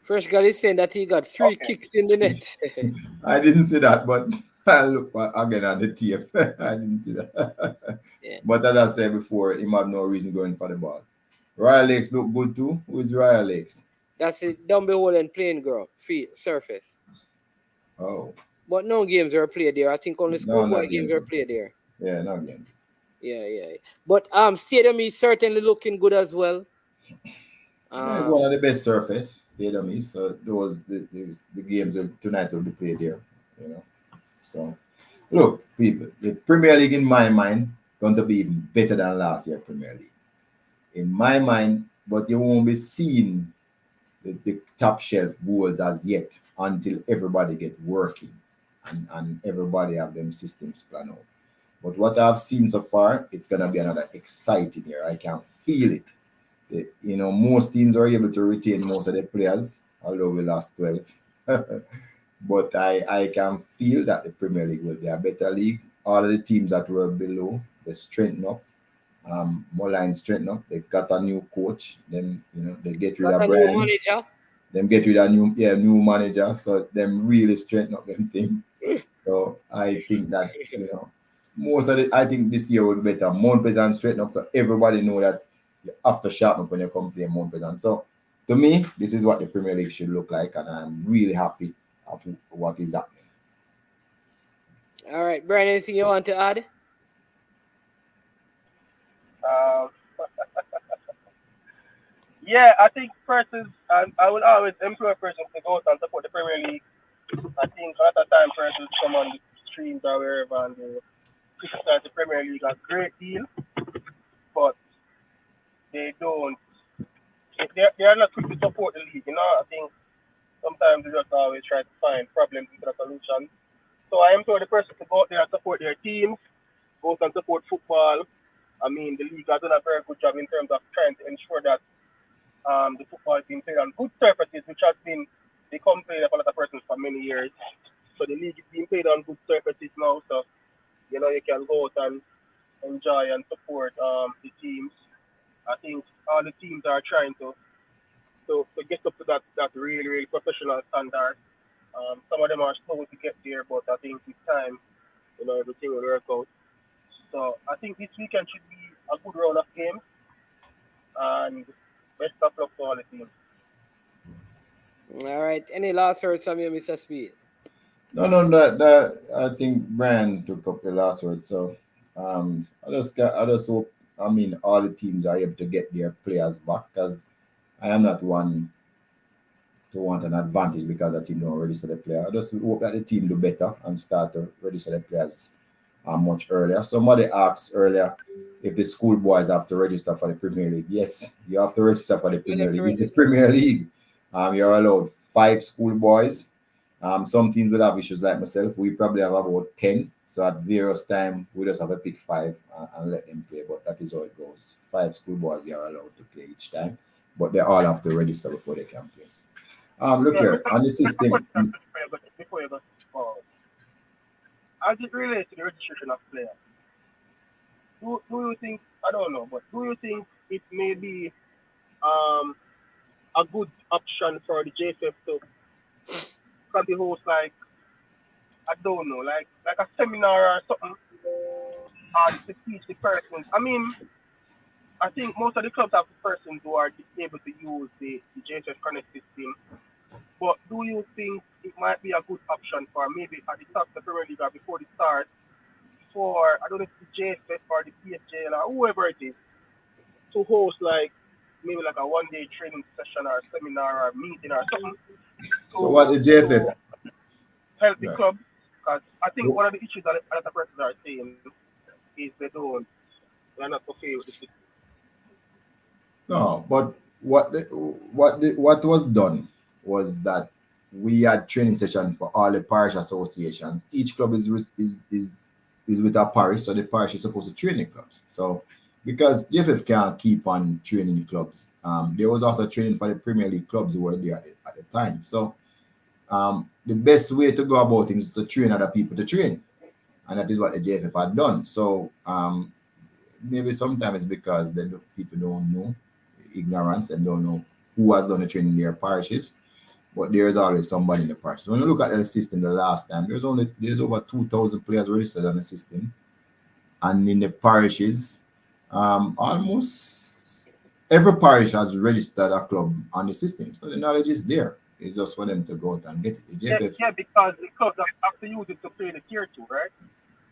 Fresh God is saying that he got three kicks in the net. I didn't see that, but I look again on the tape. I didn't see that. Yeah. But as I said before, he had no reason going for the ball. Royal Lakes look good too. Who's Royal Lakes? That's it. Down below and playing ground, field, surface. Oh. But no games were played there. I think only schoolboy games were played there. Yeah, no games. Yeah. But stadium is certainly looking good as well. It's one of the best surface stadium is. So the games tonight will be played there. So look, people, the Premier League in my mind going to be even better than last year Premier League. In my mind, but you won't be seeing the top shelf goals as yet until everybody get working and everybody have them systems planned out. But what I've seen so far, it's gonna be another exciting year. I can feel it. Most teams are able to retain most of their players, although we lost 12. But I can feel that the Premier League will be a better league. All of the teams that were below, they strengthen up. Moline strengthen up. They got a new coach. Then they get rid of Brian. New manager. Them get rid of new manager. So them really strengthen up them thing. So I think that I think this year will be better. Mount Pleasant straighten up so everybody know that after sharpen when you come play Mount Pleasant. So to me, this is what the Premier League should look like, and I'm really happy of what is happening. All right, Brian, anything you want to add? Yeah, I think persons, and I will always employ persons to go out and support the Premier League. I think at that time persons come on the streams or wherever and they criticize the Premier League a great deal, but they don't. They are not quick to support the league. I think sometimes they just always try to find problems instead of solutions. So I employ the person to go out there and support their teams, go out and support football. I mean, the league has done a very good job in terms of trying to ensure that the football is being played on good surfaces, which has been the complaint of a lot of persons for many years. So the league is being played on good surfaces now, so you can go out and enjoy and support the teams. I think all the teams are trying to get up to that really, really professional standard. Some of them are slow to get there, but I think with time, everything will work out. So I think this weekend should be a good round of games, and best of luck to all the teams. All right. Any last words from you, Mr. Speed? No, that I think Brian took up the last word. So I just hope all the teams are able to get their players back, because I am not one to want an advantage because a team don't register the player. I just hope that the team do better and start to register the players much earlier. Somebody asked earlier if the schoolboys have to register for the Premier League. Yes, you have to register for the Premier League. It's the Premier League. You're allowed 5 schoolboys. Some teams will have issues like myself. We probably have about 10. So at various time, we just have to pick 5 and let them play. But that is how it goes. 5 schoolboys you are allowed to play each time. But they all have to register before they can play. Look here, on the system. Before you go forward, as it relates to the registration of players, do you think, I don't know, but do you think it may be a good option for the JFF to probably host, like, I don't know, like a seminar or something to teach the persons? I mean, I think most of the clubs have persons who are able to use the JFF Connect system. But do you think it might be a good option for maybe at the top of the Premier League or before the start for, I don't know if it's the JFF or the PFJL or whoever it is, to host like maybe like a one-day training session or seminar or meeting or something? So what the JFF help the club? Because I think one of the issues that a lot of persons are saying is they're not okay with the system. No, but what was done was that we had training session for all the parish associations. Each club is with a parish, so the parish is supposed to train the clubs. So because JFF can't keep on training clubs, there was also training for the Premier League clubs who were there at the time. So the best way to go about things is to train other people to train, and that is what the JFF had done. So maybe sometimes it's because people don't know, ignorance, and don't know who has done the training in their parishes. But there's always somebody in the parish. When you look at the system the last time, there's over 2,000 players registered on the system, and in the parishes, almost every parish has registered a club on the system. So the knowledge is there. It's just for them to go out and get it. Yeah, because the clubs have to use it to play the tier 2, right?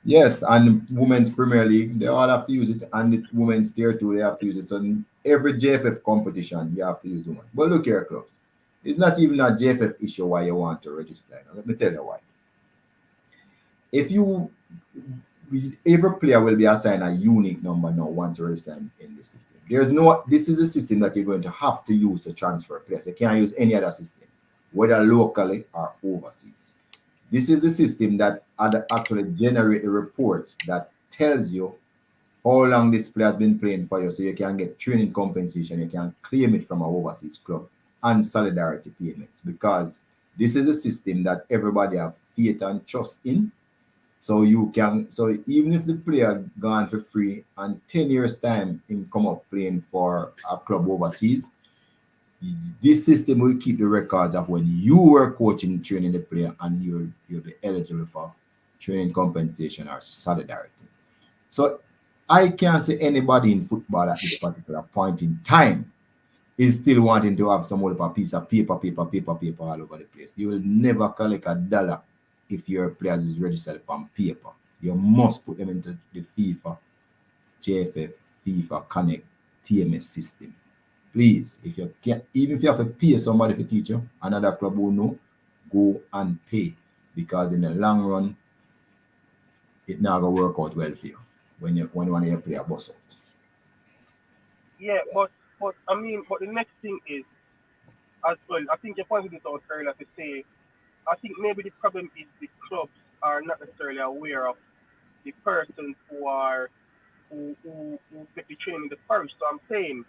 Yes, and Women's Premier League, they all have to use it, and the Women's Tier 2, they have to use it. So in every JFF competition, you have to use women. But look here, clubs. It's not even a JFF issue why you want to register. Now, let me tell you why. Every player will be assigned a unique number now once you register in the system. This is a system that you're going to have to use to transfer players. You can't use any other system, whether locally or overseas. This is the system that actually generates the reports that tells you how long this player has been playing for you, so you can get training compensation, you can claim it from an overseas club, and solidarity payments, because this is a system that everybody have faith and trust in. So even if the player gone for free and 10 years time him come up playing for a club overseas, this system will keep the records of when you were coaching, training the player, and you'll be eligible for training compensation or solidarity. So I can't say anybody in football at this particular point in time is still wanting to have some other piece of paper all over the place. You will never collect $1 if your players is registered on paper. You must put them into the FIFA, JFF, FIFA Connect TMS system. Please, if you can't, even if you have to pay somebody to teach you, another club will know, go and pay, because in the long run, it not gonna work out well for you when one of your player bust out. Yeah, but the next thing is, as well, I think you pointed this out earlier to say, I think maybe the problem is the clubs are not necessarily aware of the persons who get the training in the parish. So I'm saying,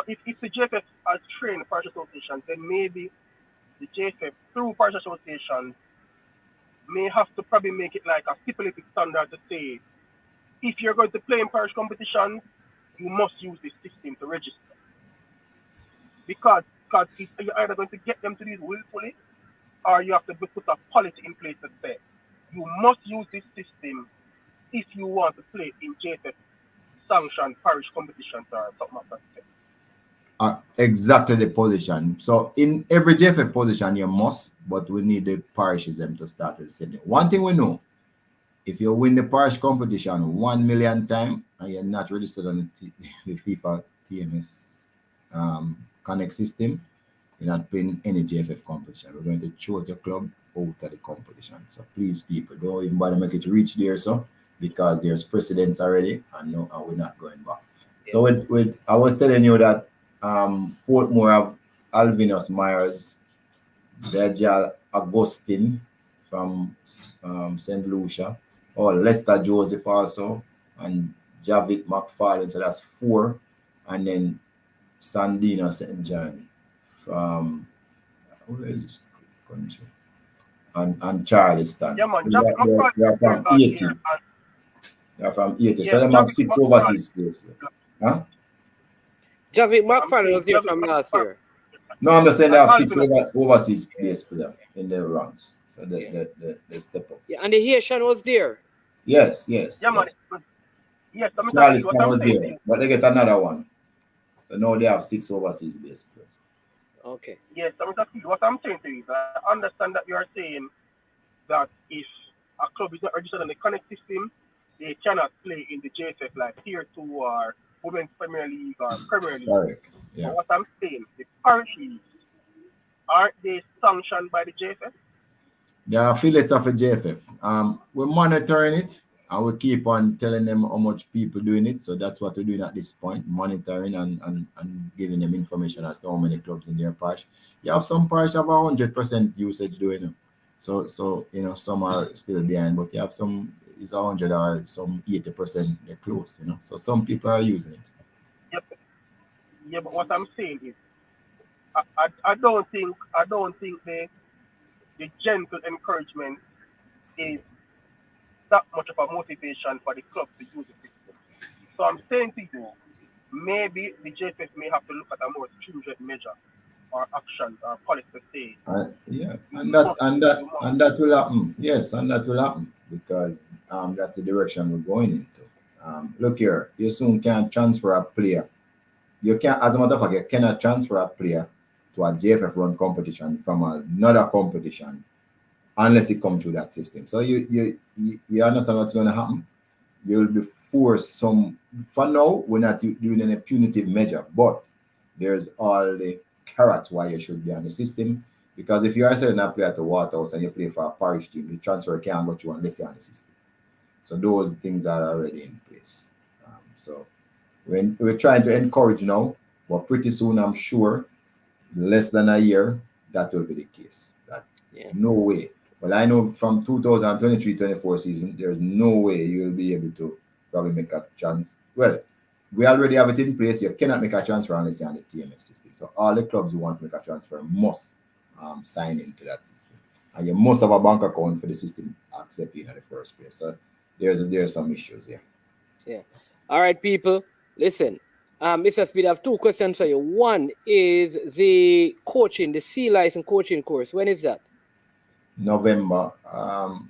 if the JFF has trained the parish association, then maybe the JFF through parish association may have to probably make it like a stipulated standard to say, if you're going to play in parish competition, you must use this system to register. Because you're either going to get them to do it willfully, or you have to put a policy in place that says you must use this system if you want to play in JFF sanctioned parish competitions or something like that. Exactly the position. So in every JFF position you must, but we need the parishes them to start the same. One thing we know, if you win the parish competition 1 million times and you're not registered on the FIFA TMS Connect system, you're not playing any JFF competition. We're going to throw your club out of the competition. So please, people, don't even bother make it reach there, so because there's precedents already, and no, and we're not going back. So with I was telling you that Portmore have Alvinus Myers, Dejal Augustine from St. Lucia, or Lester Joseph also, and Javid McFarlane. So that's 4, and then Sandino St. John from where is this country? And Charleston. Yeah, man. They are from 80. They are from 80. So they have 6 overseas players. Huh? Javid McFarlane was there from last year. No, I'm just saying they have 6 overseas players in their ranks. So they step up. Yeah, and the Haitian was there. Yes. Yeah, man. Yes, Charleston was there, but they get another one. So now they have 6 overseas based players. Okay. Yes, what I'm saying to you is I understand that you are saying that if a club is not registered on the Connect system, they cannot play in the JFF like Tier 2 or Women's Premier League or Premier League. Correct. Yeah. But what I'm saying, the parish leagues, aren't they sanctioned by the JFF? They are affiliates of the JFF. We're monitoring it, and we keep on telling them how much people doing it. So that's what we're doing at this point, monitoring and giving them information as to how many clubs in their parish. You have some parish have 100% usage doing it. So some are still behind, but you have some is 100 or some 80% they're close. So some people are using it. Yep. Yeah, but what I'm saying is, I don't think the gentle encouragement is that much of a motivation for the club to use the system. So I'm saying to you, maybe the JFF may have to look at a more stringent measure or action or policy to say. And that will happen. Yes, and that will happen because that's the direction we're going into. Look here, you soon can't transfer a player. You can't, as a matter of fact, you cannot transfer a player to a JFF run competition from another competition unless it comes through that system. So you understand what's going to happen? You'll be forced for now, we're not doing any punitive measure, but there's all the carrots why you should be on the system. Because if you are selling a player to Waterhouse and you play for a parish team, the transfer can't go through unless you're on the system. So those things are already in place. So we're trying to encourage now, but pretty soon, I'm sure, less than a year, that will be the case. No way. Well, I know from 2023-24 season, there's no way you'll be able to probably make a chance. Well, we already have it in place. You cannot make a transfer unless you're on the TMS system. So all the clubs who want to make a transfer must sign into that system. And you must have a bank account for the system accepting in the first place. So there's some issues here. Yeah. All right, people. Listen, Mr. Speed, I have 2 questions for you. One is the coaching, the C license coaching course. When is that? November.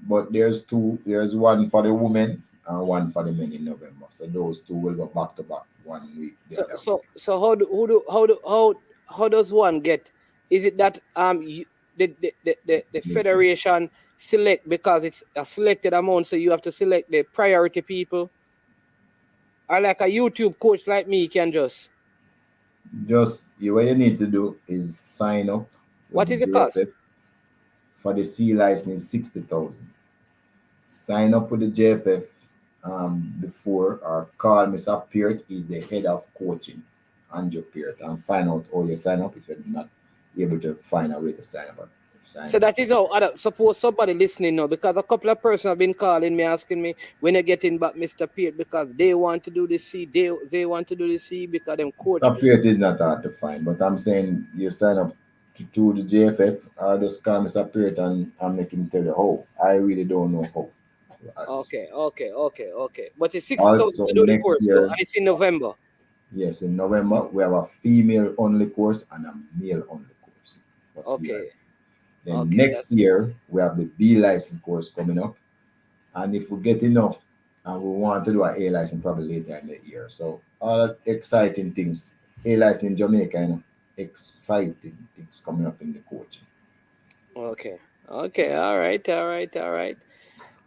But there's 2. There's one for the women and one for the men in November. So those 2 will go back to back 1 week. So how does one get? Is it that the federation select because it's a selected amount, so you have to select the priority people? Or like a YouTube coach like me can just what you need to do is sign up. What is the cost? For the C license is 60,000. Sign up with the JFF before, or call Mr. Peart, is the head of coaching, Andrew Peart, and find out how you sign up if you're not able to find a way to sign up. So that is how, suppose somebody listening now, because a couple of persons have been calling me, asking me when you're getting back Mr. Peart, because they want to do the C, they want to do the C because them coach. Mr. Peart is not hard to find, but I'm saying you sign up to the JFF, or just call Mr. Peart and make him tell you how. I really don't know how. Okay. But it's 60,000 to do the course, and it's in November. Yes, in November, we have a female-only course and a male-only course. Okay. Then next year, we have the B license course coming up. And if we get enough, and we want to do an A license probably later in the year. So all exciting things. A license in Jamaica, exciting things coming up in the coaching. Okay. All right.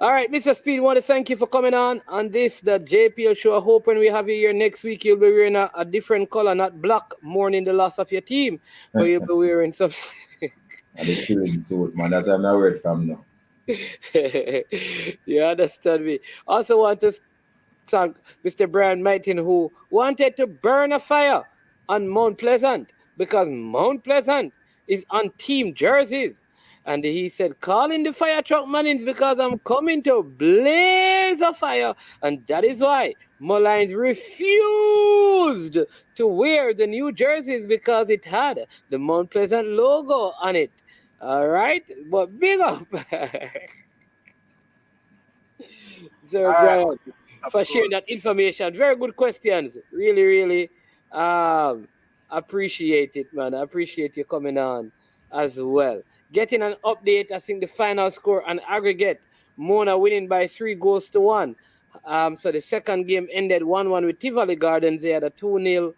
All right, Mr. Speed, want to thank you for coming on this, the JPL show. I hope when we have you here next week, you'll be wearing a different color, not black, mourning the loss of your team, but you'll be wearing some. And the killing suit, man. That's what I'm worried from now. You understand me? Also want to thank Mr. Brian Martin, who wanted to burn a fire on Mount Pleasant because Mount Pleasant is on team jerseys. And he said, call in the fire truck Mannings because I'm coming to blaze a fire. And that is why Mullines refused to wear the new jerseys because it had the Mount Pleasant logo on it. All right? But big up. Sir Brian, for sharing that information. Very good questions. Really, really appreciate it, man. I appreciate you coming on as well. Getting an update, I think the final score on aggregate, Mona winning by 3-1. So the second game ended 1-1 with Tivoli Gardens. They had a 2-0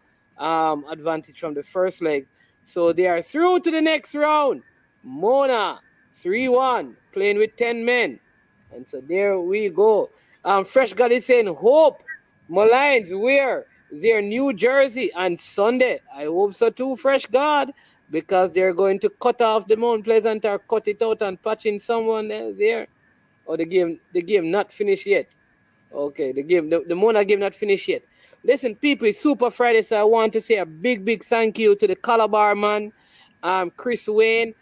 advantage from the first leg. So they are through to the next round. Mona, 3-1, playing with 10 men. And so there we go. Fresh God is saying, hope Mullines wear their new jersey on Sunday. I hope so too, Fresh God, because they're going to cut off the Mount Pleasant or cut it out and patch in someone there. Or the game not finished yet. Okay, the Mona game not finished yet. Listen, people, it's Super Friday, so I want to say a big thank you to the Calabar man, Chris Wayne.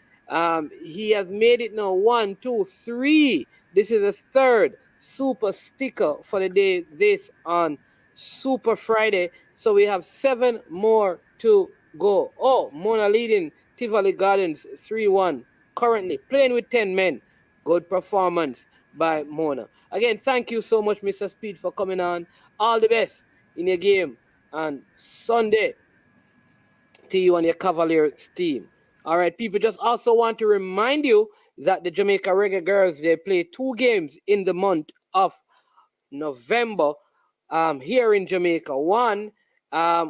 He has made it now 1, 2, 3. This is the third super sticker for the day this on Super Friday. So we have 7 more to go. Oh, Mona leading Tivoli Gardens 3-1. Currently playing with 10 men. Good performance by Mona. Again, thank you so much, Mr. Speed, for coming on. All the best in your game on Sunday to you and your Cavaliers team. All right, people, just also want to remind you that the Jamaica Reggae Girls, they play 2 games in the month of November here in Jamaica. One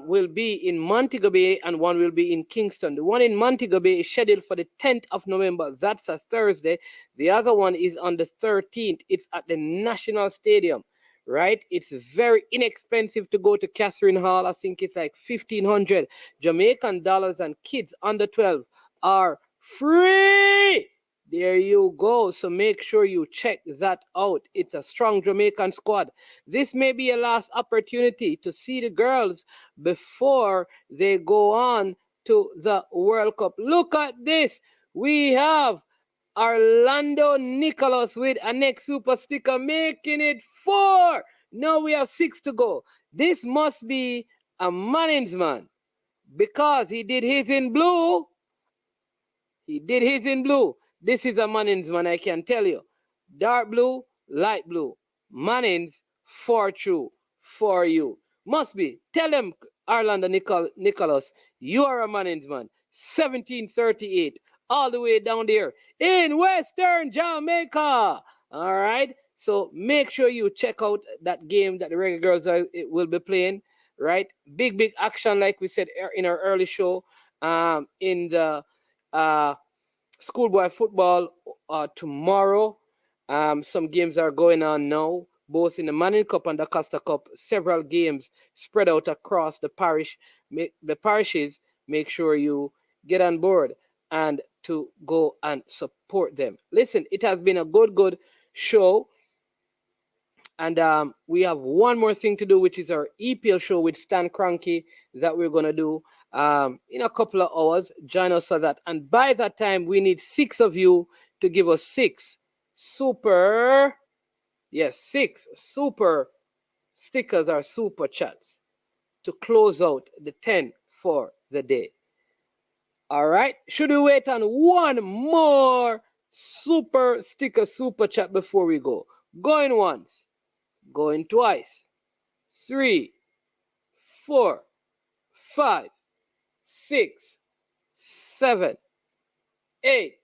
will be in Montego Bay and one will be in Kingston. The one in Montego Bay is scheduled for the 10th of November. That's a Thursday. The other one is on the 13th. It's at the National Stadium, right? It's very inexpensive to go to Catherine Hall. I think it's like 1,500 Jamaican dollars, and kids under 12 are free. There you go. So make sure you check that out. It's a strong Jamaican squad. This may be a last opportunity to see the girls before they go on to the World Cup. Look at this. We have Orlando Nicholas with a next super sticker, making it 4. Now we have 6 to go. This must be a Mannings man because he did his in blue. He did his in blue. This is a Mannings man, I can tell you. Dark blue, light blue. Mannings, 4 true for you. Must be. Tell them, Orlando Nicholas, you are a Mannings man. 1738, all the way down there in Western Jamaica. All right? So make sure you check out that game that the Reggae Girls will be playing, right? Big action, like we said in our early show, in the schoolboy football tomorrow. Some games are going on now, both in the Manning Cup and the Costa Cup. Several games spread out across the parishes. Make sure you get on board and to go and support them. Listen, it has been a good show. And we have one more thing to do, which is our EPL show with Stan Cranky that we're going to do in a couple of hours. Join us for that. And by that time, we need 6 of you to give us 6 super stickers or super chats to close out the 10 for the day. All right. Should we wait on one more super sticker, super chat before we go? Going once. Going twice. 3, 4, 5, 6, 7, 8,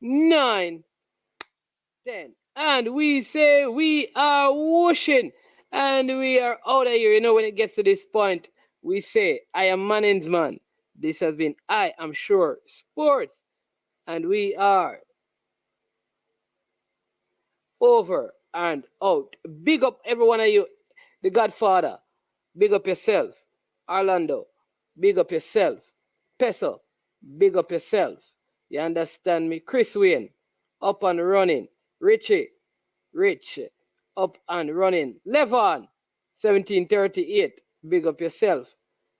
9, 10. And we say we are whooshing and we are out of here. You know, when it gets to this point, we say, I am Mannings man. This has been I Am Sure Sports. And we are over and out. Big up every one of you. The Godfather, big up yourself. Orlando, big up yourself. Peso, big up yourself. You understand me? Chris Wayne, up and running. Richie, Rich, up and running. Levon, 1738, big up yourself.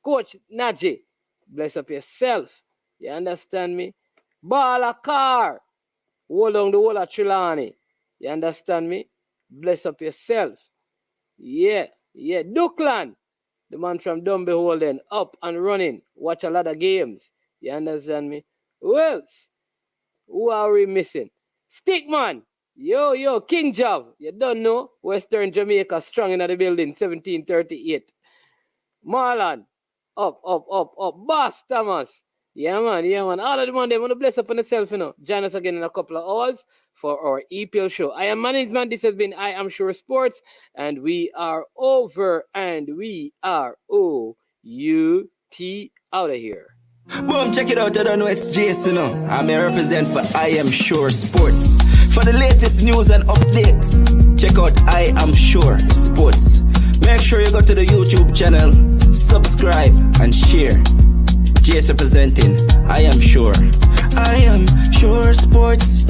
Coach Naji, bless up yourself. You understand me? Bala Car, hold on the whole of Trelawney. You understand me? Bless up yourself. Yeah. Duckland, the man from Dumbeholden, up and running. Watch a lot of games. You understand me? Who else? Who are we missing? Stickman. Yo, King Jav. You don't know. Western Jamaica strong in the building. 1738. Marlon. Up. Boss Thomas. Yeah, man. All of them on them want to bless up on themselves, you know. Join us again in a couple of hours for our EPL show. I am management. This has been I Am Sure Sports, and we are over, and we are O-U-T out of here. Boom, check it out. I don't know it's Jason. You know. I may represent for I Am Sure Sports. For the latest news and updates, check out I Am Sure Sports. Make sure you go to the YouTube channel, subscribe, and share. Jason representing I Am Sure. I Am Sure Sports.